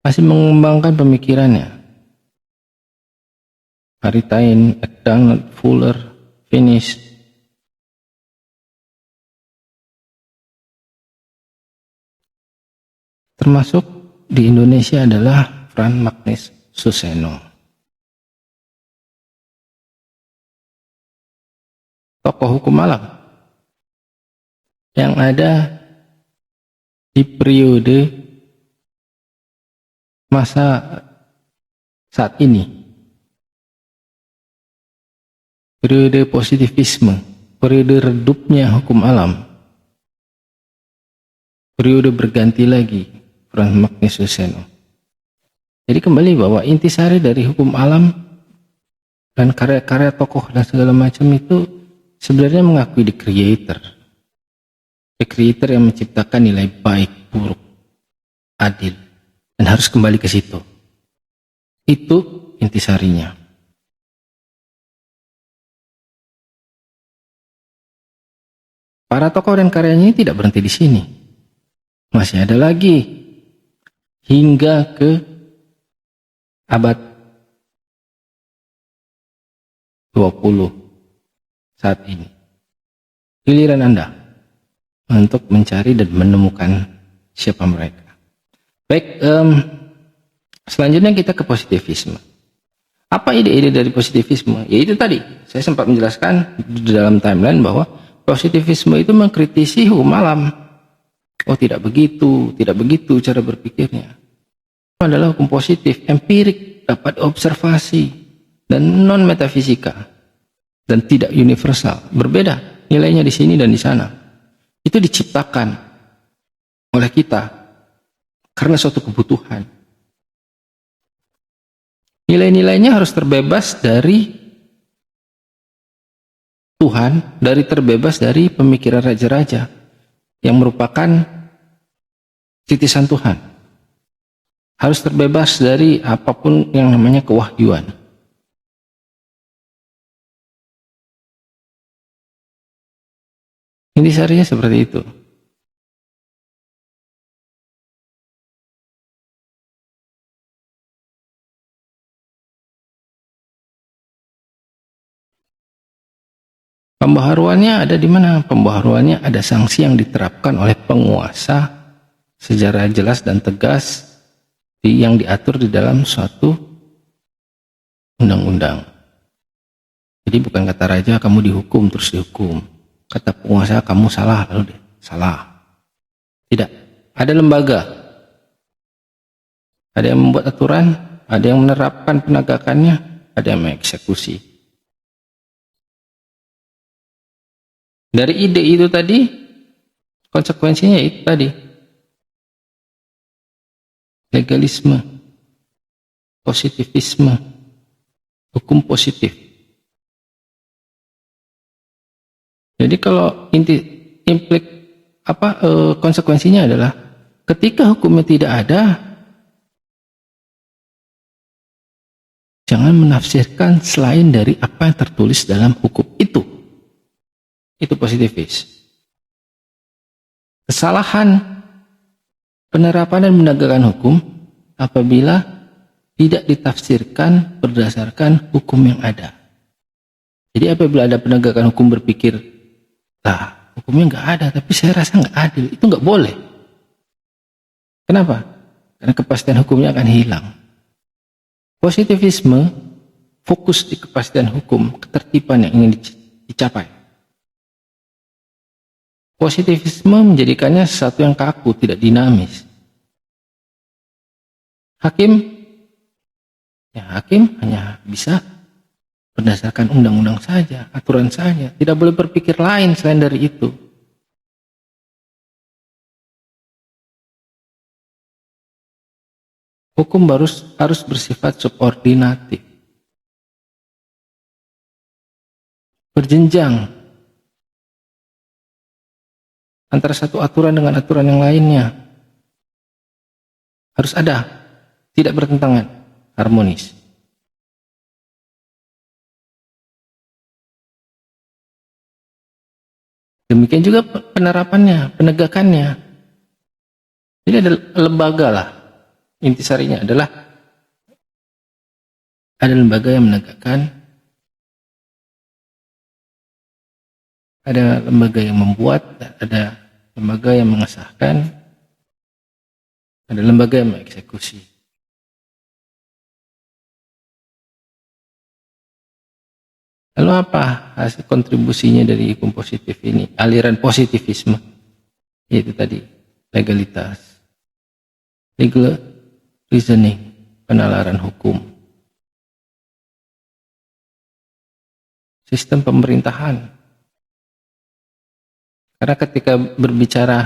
masih mengembangkan pemikirannya. Aritain, MacDonald, Fuller, Finis. Termasuk di Indonesia adalah Franz Magnus Suseno. Tokoh hukum alam yang ada di periode masa saat ini, periode positivisme, periode redupnya hukum alam, periode berganti lagi Franz Magnus Suseno. Jadi kembali bahwa intisari dari hukum alam dan karya-karya tokoh dan segala macam itu sebenarnya mengakui the creator yang menciptakan nilai baik, buruk, adil, dan harus kembali ke situ. Itu intisarinya. Para tokoh dan karyanya tidak berhenti di sini. Masih ada lagi hingga ke abad 20 saat ini. Giliran Anda untuk mencari dan menemukan siapa mereka. Baik, selanjutnya kita ke positivisme. Apa ide-ide dari positivisme? Ya itu tadi, saya sempat menjelaskan di dalam timeline bahwa positivisme itu mengkritisi hukum alam. Oh tidak begitu cara berpikirnya. Itu adalah hukum positif, empirik, dapat observasi, dan non-metafisika. Dan tidak universal, berbeda nilainya di sini dan di sana. Itu diciptakan oleh kita karena suatu kebutuhan. Nilai-nilainya harus terbebas dari Tuhan, terbebas dari pemikiran raja-raja yang merupakan titisan Tuhan. Harus terbebas dari apapun yang namanya kewahyuan. Intisarinya seperti itu. Pembaharuannya ada di mana? Pembaharuannya ada sanksi yang diterapkan oleh penguasa secara jelas dan tegas yang diatur di dalam suatu undang-undang. Jadi bukan kata raja kamu dihukum terus dihukum. Kata penguasa kamu salah lalu deh salah. Tidak. Ada lembaga. Ada yang membuat aturan, ada yang menerapkan penegakannya, ada yang mengeksekusi. Dari ide itu tadi, konsekuensinya itu tadi. Legalisme, positivisme, hukum positif. Jadi kalau konsekuensinya adalah ketika hukumnya tidak ada, jangan menafsirkan selain dari apa yang tertulis dalam hukum itu. Itu positifis. Kesalahan penerapan dan menegakkan hukum apabila tidak ditafsirkan berdasarkan hukum yang ada. Jadi apabila ada penegakan hukum berpikir, hukumnya nggak ada, tapi saya rasa nggak adil, itu nggak boleh. Kenapa? Karena kepastian hukumnya akan hilang. Positivisme fokus di kepastian hukum, ketertiban yang ingin dicapai. Positivisme menjadikannya sesuatu yang kaku, tidak dinamis. Hakim hanya bisa berdasarkan undang-undang saja, aturan saja, tidak boleh berpikir lain selain dari itu. Hukum harus bersifat subordinatif, berjenjang antara satu aturan dengan aturan yang lainnya. Harus ada, tidak bertentangan, harmonis. Demikian juga penerapannya, penegakannya. Jadi ada lembaga lah. Intisarinya adalah ada lembaga yang menegakkan, ada lembaga yang membuat, ada lembaga yang mengesahkan, ada lembaga yang mengeksekusi. Lalu apa hasil kontribusinya dari hukum positif ini? Aliran positivisme, yaitu tadi legalitas, legal reasoning, penalaran hukum, sistem pemerintahan. Karena ketika berbicara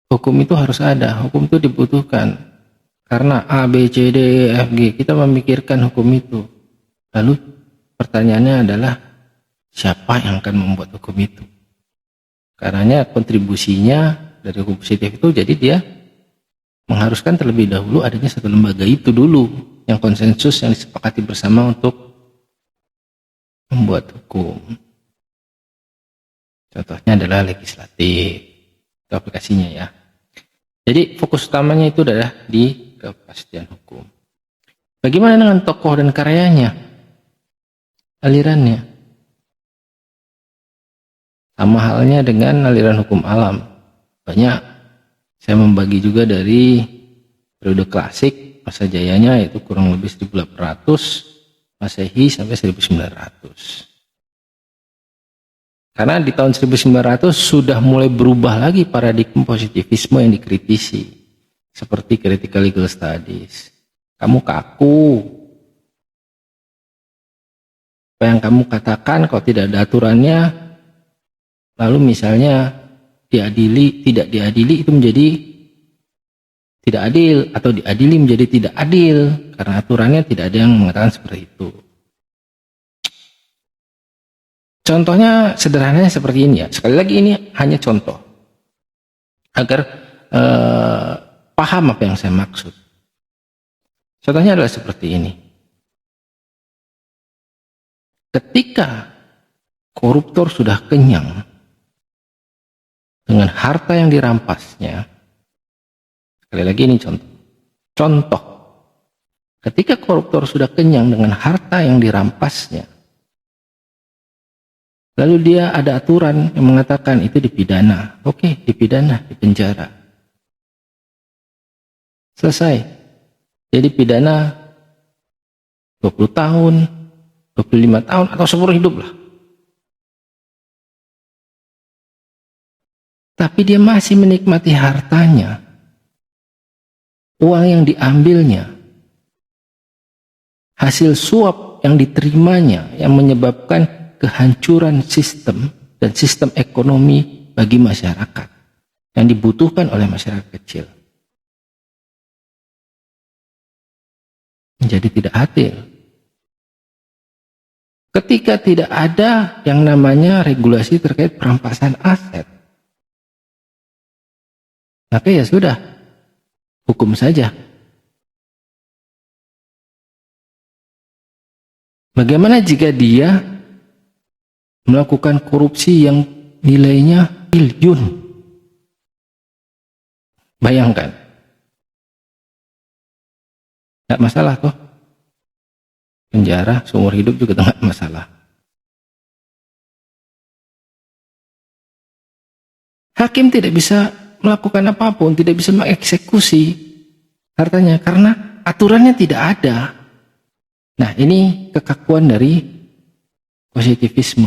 hukum itu harus ada, hukum itu dibutuhkan. Karena A, B, C, D, E, F, G, kita memikirkan hukum itu. Lalu pertanyaannya adalah siapa yang akan membuat hukum itu? Karena kontribusinya dari hukum positif itu jadi dia mengharuskan terlebih dahulu adanya satu lembaga itu dulu yang konsensus, yang disepakati bersama untuk membuat hukum. Contohnya adalah legislatif, itu aplikasinya ya. Jadi fokus utamanya itu adalah di kepastian hukum. Bagaimana dengan tokoh dan karyanya, alirannya? Sama halnya dengan aliran hukum alam. Banyak saya membagi juga dari periode klasik, masa jayanya yaitu kurang lebih 1800 Masehi sampai 1900. Karena di tahun 1900 sudah mulai berubah lagi paradigma positivisme yang dikritisi. Seperti critical legal studies. Kamu kaku. Apa yang kamu katakan kalau tidak ada aturannya, lalu misalnya diadili, tidak diadili itu menjadi tidak adil, atau diadili menjadi tidak adil karena aturannya tidak ada yang mengatakan seperti itu. Contohnya sederhananya seperti ini ya. Sekali lagi ini hanya contoh agar paham apa yang saya maksud. Contohnya adalah seperti ini. Ketika koruptor sudah kenyang dengan harta yang dirampasnya, sekali lagi ini contoh. Ketika koruptor sudah kenyang dengan harta yang dirampasnya, lalu dia ada aturan yang mengatakan itu dipidana. Oke, dipidana, dipenjara. Selesai. Jadi pidana 20 tahun, 25 tahun, atau seumur hidup lah. Tapi dia masih menikmati hartanya. Uang yang diambilnya. Hasil suap yang diterimanya yang menyebabkan kehancuran sistem dan sistem ekonomi bagi masyarakat yang dibutuhkan oleh masyarakat kecil. menjadi tidak adil. Ketika tidak ada yang namanya regulasi terkait perampasan aset, maka ya sudah, hukum saja. Bagaimana jika dia melakukan korupsi yang nilainya triliun? Bayangkan. Tidak masalah toh. Penjara seumur hidup juga tidak masalah. Hakim tidak bisa melakukan apapun, tidak bisa mengeksekusi hartanya karena aturannya tidak ada. Nah, ini kekakuan dari positivisme.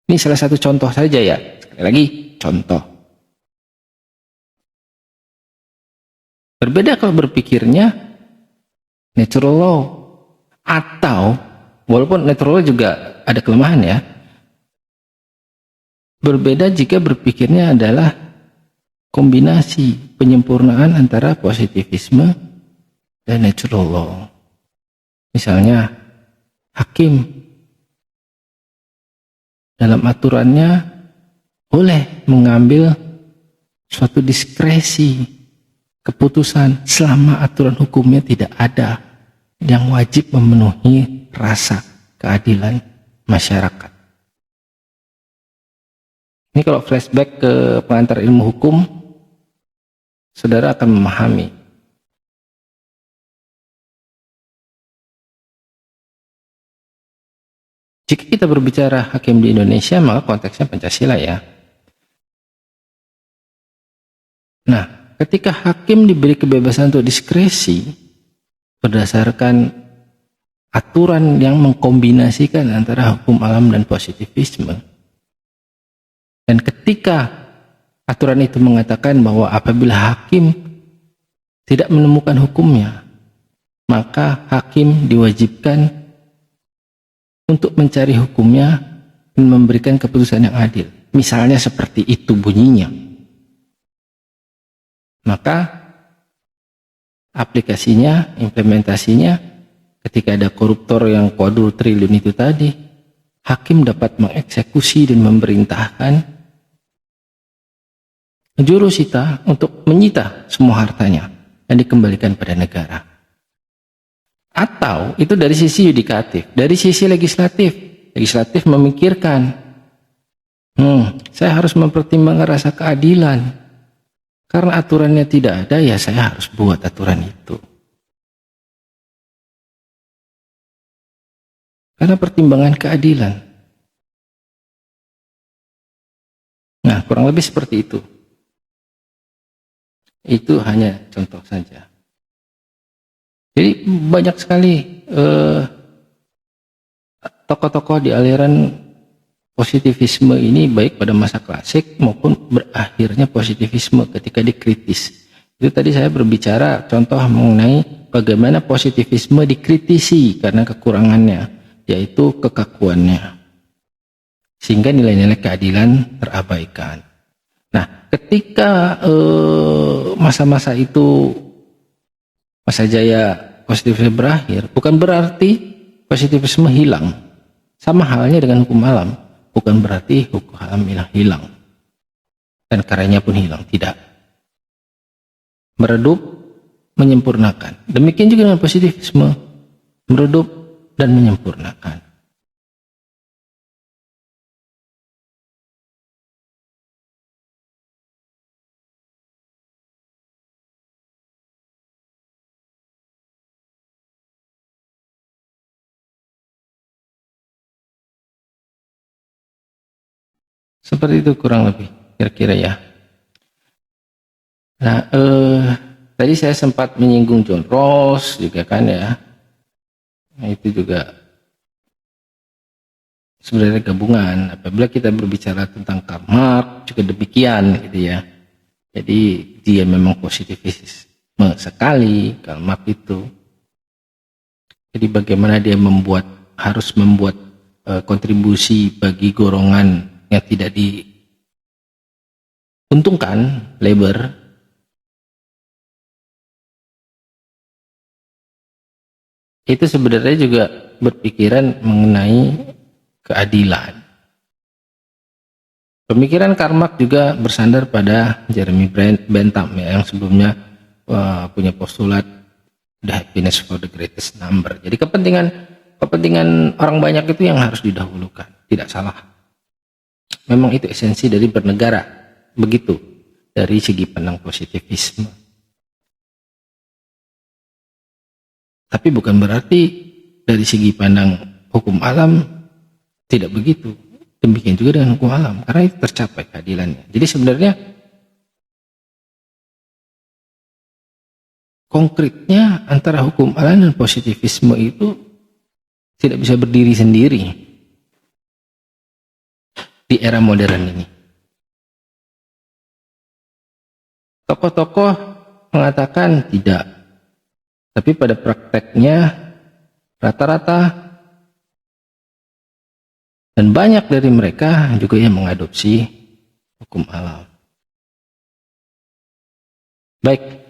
Ini salah satu contoh saja ya. Sekali lagi, contoh. Berbeda kalau berpikirnya natural law. Atau, walaupun natural law juga ada kelemahan ya. Berbeda jika berpikirnya adalah kombinasi penyempurnaan antara positivisme dan natural law. Misalnya, hakim dalam aturannya boleh mengambil suatu diskresi keputusan selama aturan hukumnya tidak ada yang wajib memenuhi rasa keadilan masyarakat. Ini kalau flashback ke pengantar ilmu hukum, saudara akan memahami. Jika kita berbicara hakim di Indonesia, maka konteksnya Pancasila ya. Nah, ketika hakim diberi kebebasan untuk diskresi berdasarkan aturan yang mengkombinasikan antara hukum alam dan positivisme, dan ketika aturan itu mengatakan bahwa apabila hakim tidak menemukan hukumnya, maka hakim diwajibkan untuk mencari hukumnya dan memberikan keputusan yang adil. Misalnya seperti itu bunyinya. Maka aplikasinya, implementasinya, ketika ada koruptor yang kodul triliun itu tadi, hakim dapat mengeksekusi dan memerintahkan jurusita untuk menyita semua hartanya dan dikembalikan pada negara. Atau itu dari sisi yudikatif, dari sisi legislatif memikirkan, saya harus mempertimbangkan rasa keadilan. Karena aturannya tidak ada, ya saya harus buat aturan itu. Karena pertimbangan keadilan. Nah, kurang lebih seperti itu. Itu hanya contoh saja. Jadi banyak sekali tokoh-tokoh di aliran positivisme ini baik pada masa klasik maupun berakhirnya positivisme ketika dikritis. Itu tadi saya berbicara contoh mengenai bagaimana positivisme dikritisi karena kekurangannya, yaitu kekakuannya. Sehingga nilai-nilai keadilan terabaikan. Nah, ketika masa-masa itu, masa jaya positivisme berakhir, bukan berarti positivisme hilang. Sama halnya dengan hukum alam. Bukan berarti hukum alam hilang dan karyanya pun hilang, tidak. Meredup, menyempurnakan. Demikian juga dengan positivisme, meredup dan menyempurnakan. Seperti itu kurang lebih kira-kira ya. Nah, tadi saya sempat menyinggung John Rawls juga kan ya. Nah, itu juga sebenarnya gabungan. Apabila kita berbicara tentang Karl Marx juga demikian gitu ya. Jadi dia memang positivisme sekali Karl Marx itu. Jadi bagaimana dia harus membuat kontribusi bagi golongan yang tidak diuntungkan, labor, itu sebenarnya juga berpikiran mengenai keadilan. Pemikiran Karl Marx juga bersandar pada Jeremy Bentham ya, yang sebelumnya punya postulat the happiness for the greatest number. Jadi kepentingan orang banyak itu yang harus didahulukan. Tidak salah. Memang itu esensi dari bernegara. Begitu dari segi pandang positivisme. Tapi bukan berarti dari segi pandang hukum alam tidak begitu. Demikian juga dengan hukum alam, karena itu tercapai keadilannya. Jadi sebenarnya konkretnya antara hukum alam dan positivisme itu tidak bisa berdiri sendiri di era modern ini. Tokoh-tokoh mengatakan tidak, tapi pada prakteknya rata-rata dan banyak dari mereka juga yang mengadopsi hukum alam. Baik,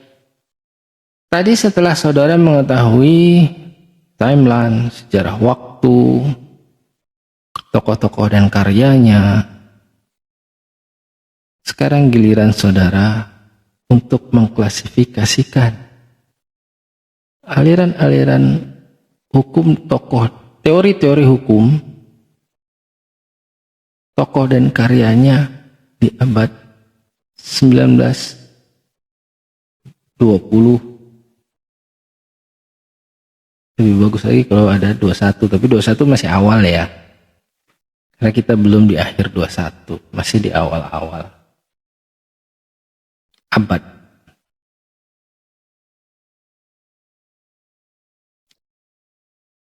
tadi setelah saudara mengetahui timeline, sejarah waktu, tokoh-tokoh dan karyanya, sekarang giliran saudara untuk mengklasifikasikan aliran-aliran hukum tokoh, teori-teori hukum, tokoh dan karyanya di abad 19, 20. Lebih bagus lagi kalau ada 21, tapi 21 masih awal ya. Karena kita belum di akhir 21, masih di awal-awal abad.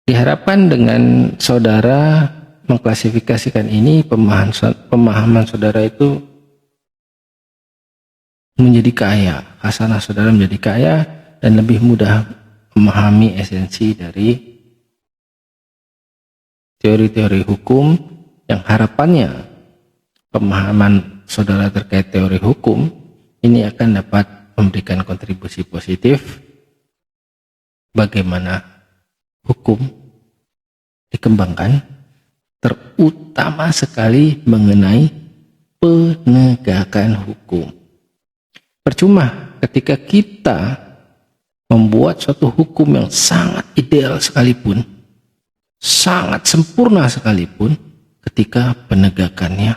Diharapkan dengan saudara mengklasifikasikan ini, pemahaman saudara itu menjadi kaya, hasanah saudara menjadi kaya dan lebih mudah memahami esensi dari teori-teori hukum yang harapannya pemahaman saudara terkait teori hukum ini akan dapat memberikan kontribusi positif bagaimana hukum dikembangkan, terutama sekali mengenai penegakan hukum. Percuma ketika kita membuat suatu hukum yang sangat ideal sekalipun, sangat sempurna sekalipun, ketika penegakannya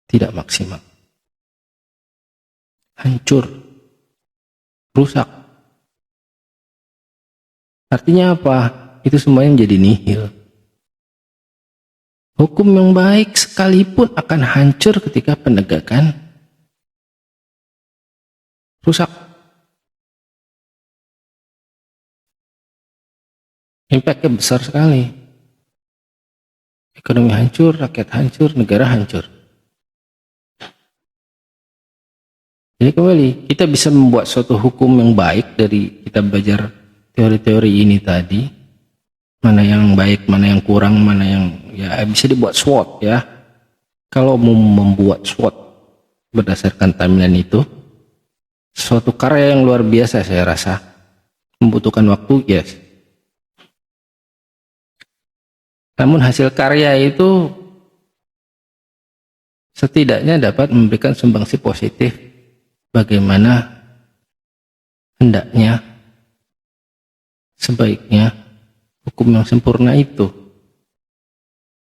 tidak maksimal, hancur, rusak. Artinya apa? Itu semuanya menjadi nihil. Hukum yang baik sekalipun akan hancur ketika penegakan rusak. Impact-nya besar sekali. Ekonomi hancur, rakyat hancur, negara hancur. Jadi kembali, kita bisa membuat suatu hukum yang baik dari kita belajar teori-teori ini tadi. Mana yang baik, mana yang kurang, mana yang ya bisa dibuat SWOT ya. Kalau mau membuat SWOT berdasarkan timeline itu, suatu karya yang luar biasa saya rasa. Membutuhkan waktu, yes. Namun hasil karya itu setidaknya dapat memberikan sumbangsi positif bagaimana hendaknya, sebaiknya hukum yang sempurna itu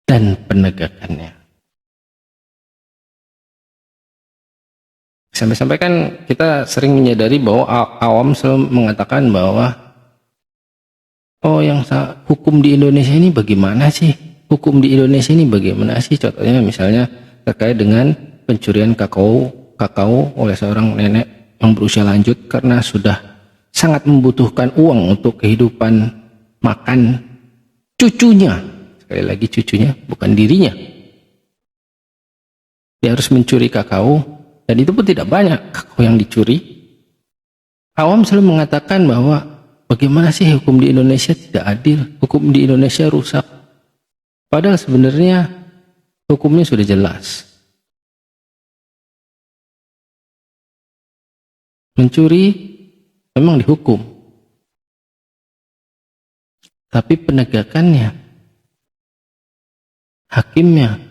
dan penegakannya. Sampai-sampai kan kita sering menyadari bahwa awam selalu mengatakan bahwa yang hukum di Indonesia ini bagaimana sih? Hukum di Indonesia ini bagaimana sih? Contohnya misalnya terkait dengan pencurian kakao oleh seorang nenek yang berusia lanjut karena sudah sangat membutuhkan uang untuk kehidupan makan cucunya. Sekali lagi cucunya, bukan dirinya. Dia harus mencuri kakao dan itu pun tidak banyak kakao yang dicuri. Awam selalu mengatakan bahwa bagaimana sih hukum di Indonesia tidak adil, hukum di Indonesia rusak. Padahal sebenarnya hukumnya sudah jelas. Mencuri memang dihukum. Tapi penegakannya, hakimnya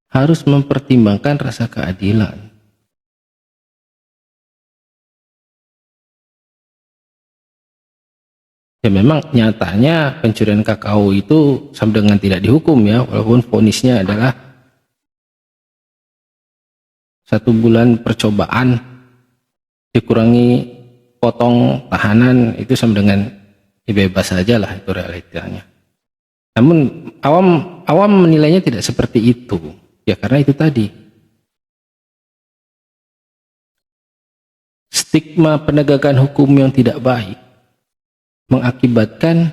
harus mempertimbangkan rasa keadilan. Ya memang nyatanya pencurian kakao itu sama dengan tidak dihukum ya, walaupun vonisnya adalah 1 bulan percobaan dikurangi potong tahanan, itu sama dengan bebas saja lah, itu realitanya. Namun awam menilainya tidak seperti itu ya, karena itu tadi stigma penegakan hukum yang tidak baik mengakibatkan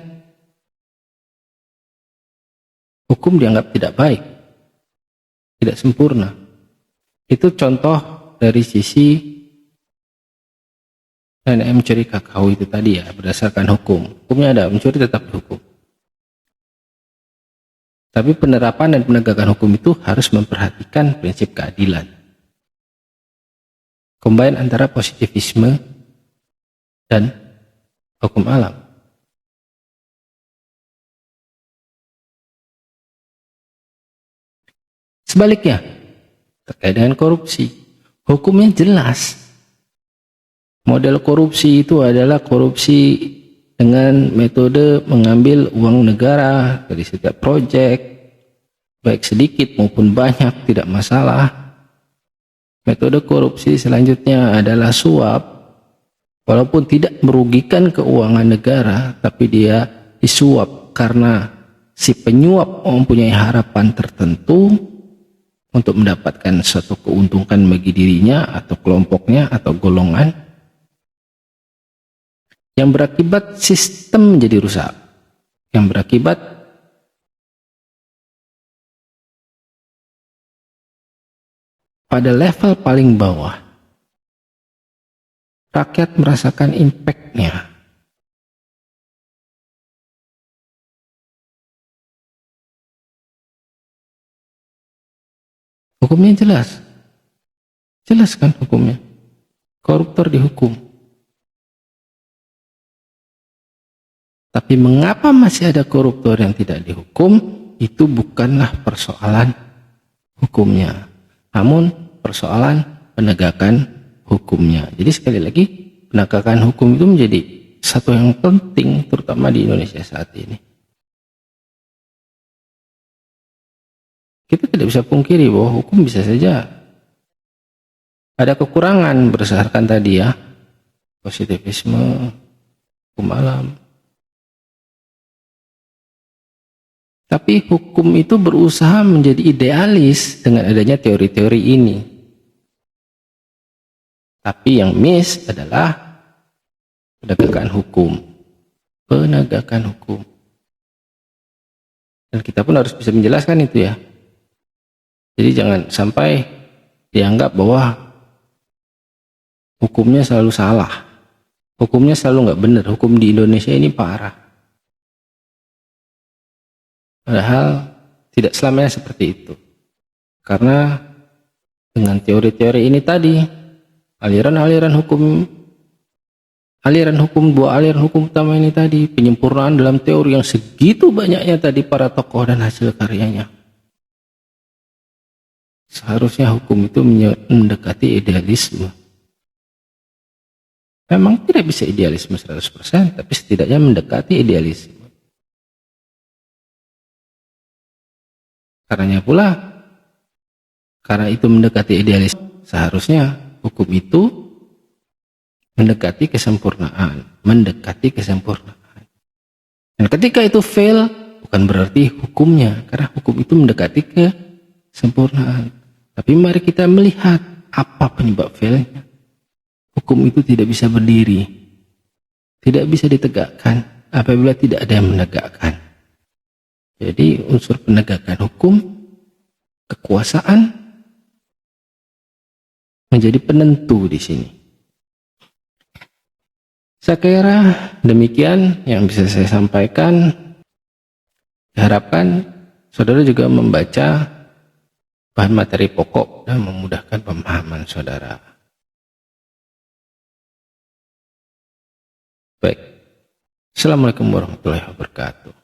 hukum dianggap tidak baik, tidak sempurna. Itu contoh dari sisi nenek mencuri kakao itu tadi ya, berdasarkan hukum. Hukumnya ada, mencuri tetap dihukum. Tapi penerapan dan penegakan hukum itu harus memperhatikan prinsip keadilan. Combine antara positivisme dan hukum alam. Sebaliknya, terkait dengan korupsi, hukumnya jelas. Model korupsi itu adalah korupsi dengan metode mengambil uang negara dari setiap proyek, baik sedikit maupun banyak, tidak masalah. Metode korupsi selanjutnya adalah suap, walaupun tidak merugikan keuangan negara, tapi dia disuap karena si penyuap mempunyai harapan tertentu untuk mendapatkan suatu keuntungan bagi dirinya atau kelompoknya atau golongan, yang berakibat sistem menjadi rusak, yang berakibat pada level paling bawah rakyat merasakan impact-nya. Hukumnya jelas. Jelas kan hukumnya? Koruptor dihukum. Tapi mengapa masih ada koruptor yang tidak dihukum? Itu bukanlah persoalan hukumnya, namun persoalan penegakan hukumnya. Jadi sekali lagi, penegakan hukum itu menjadi satu yang penting, terutama di Indonesia saat ini. Kita tidak bisa pungkiri bahwa hukum bisa saja ada kekurangan berdasarkan tadi ya, positivisme, hukum alam. Tapi hukum itu berusaha menjadi idealis dengan adanya teori-teori ini. Tapi yang miss adalah penegakan hukum. Penegakan hukum. Dan kita pun harus bisa menjelaskan itu ya. Jadi jangan sampai dianggap bahwa hukumnya selalu salah. Hukumnya selalu nggak benar. Hukum di Indonesia ini parah. Padahal tidak selamanya seperti itu. Karena dengan teori-teori ini tadi, aliran-aliran hukum, dua aliran hukum utama ini tadi, penyempurnaan dalam teori yang segitu banyaknya tadi para tokoh dan hasil karyanya. Seharusnya hukum itu mendekati idealisme. Memang tidak bisa idealisme 100%, tapi setidaknya mendekati idealisme. Karenanya pula, karena itu mendekati idealisme, seharusnya hukum itu mendekati kesempurnaan. Dan ketika itu fail, bukan berarti hukumnya, karena hukum itu mendekati kesempurnaan. Tapi mari kita melihat apa penyebab failnya. Hukum itu tidak bisa berdiri, tidak bisa ditegakkan apabila tidak ada yang menegakkan. Jadi unsur penegakan hukum, kekuasaan menjadi penentu di sini. Saya kira demikian yang bisa saya sampaikan. Diharapkan saudara juga membaca bahan materi pokok dan memudahkan pemahaman saudara. Baik. Assalamualaikum warahmatullahi wabarakatuh.